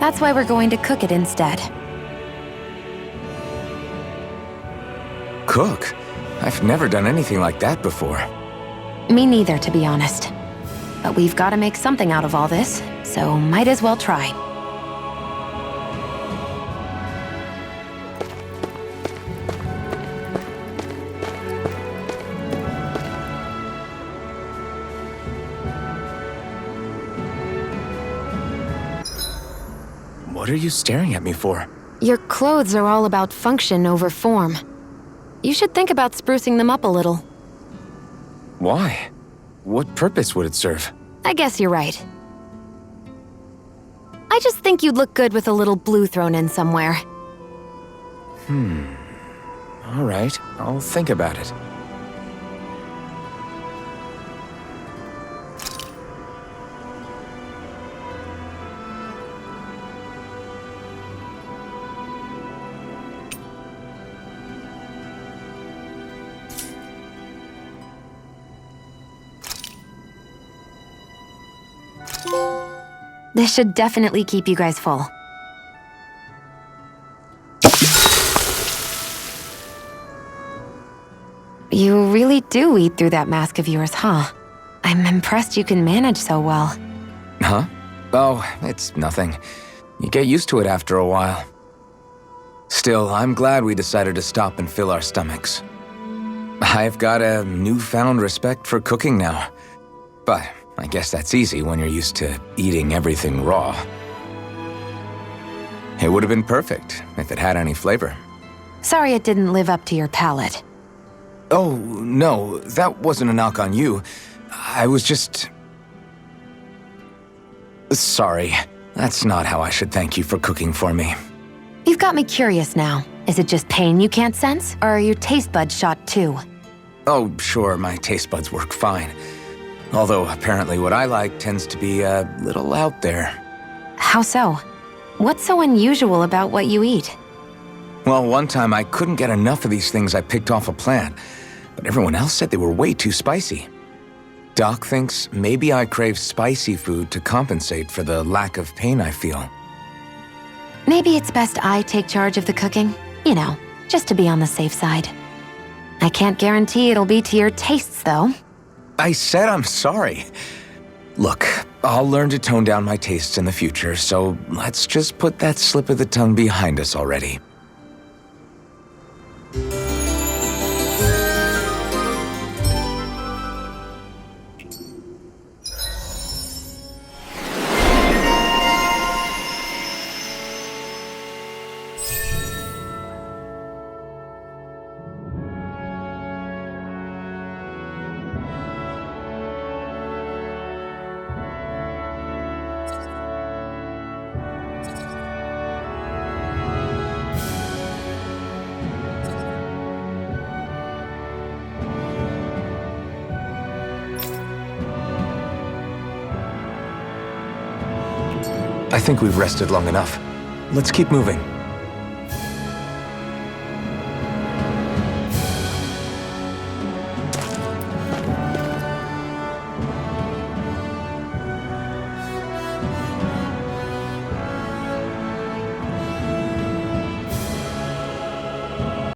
L: That's why we're going to cook it instead.
D: Cook? I've never done anything like that before.
L: Me neither, to be honest. But we've got to make something out of all this, so might as well try.
D: What are you staring at me for?
L: Your clothes are all about function over form. You should think about sprucing them up a little.
D: Why? What purpose would it serve?
L: I guess you're right. I just think you'd look good with a little blue thrown in somewhere.
D: All right, I'll think about it.
L: This should definitely keep you guys full. You really do eat through that mask of yours, huh? I'm impressed you can manage so well.
D: Huh? Oh, it's nothing. You get used to it after a while. Still, I'm glad we decided to stop and fill our stomachs. I've got a newfound respect for cooking now. But I guess that's easy when you're used to eating everything raw. It would have been perfect if it had any flavor.
L: Sorry it didn't live up to your palate.
D: Oh, no, that wasn't a knock on you. I was just... Sorry. That's not how I should thank you for cooking for me.
L: You've got me curious now. Is it just pain you can't sense, or are your taste buds shot too?
D: Oh, sure, my taste buds work fine. Although, apparently what I like tends to be a little out there.
L: How so? What's so unusual about what you eat?
D: Well, one time I couldn't get enough of these things I picked off a plant, but everyone else said they were way too spicy. Doc thinks maybe I crave spicy food to compensate for the lack of pain I feel.
L: Maybe it's best I take charge of the cooking. You know, just to be on the safe side. I can't guarantee it'll be to your tastes, though.
D: I said I'm sorry. Look, I'll learn to tone down my tastes in the future, so let's just put that slip of the tongue behind us already. I think we've rested long enough. Let's keep moving.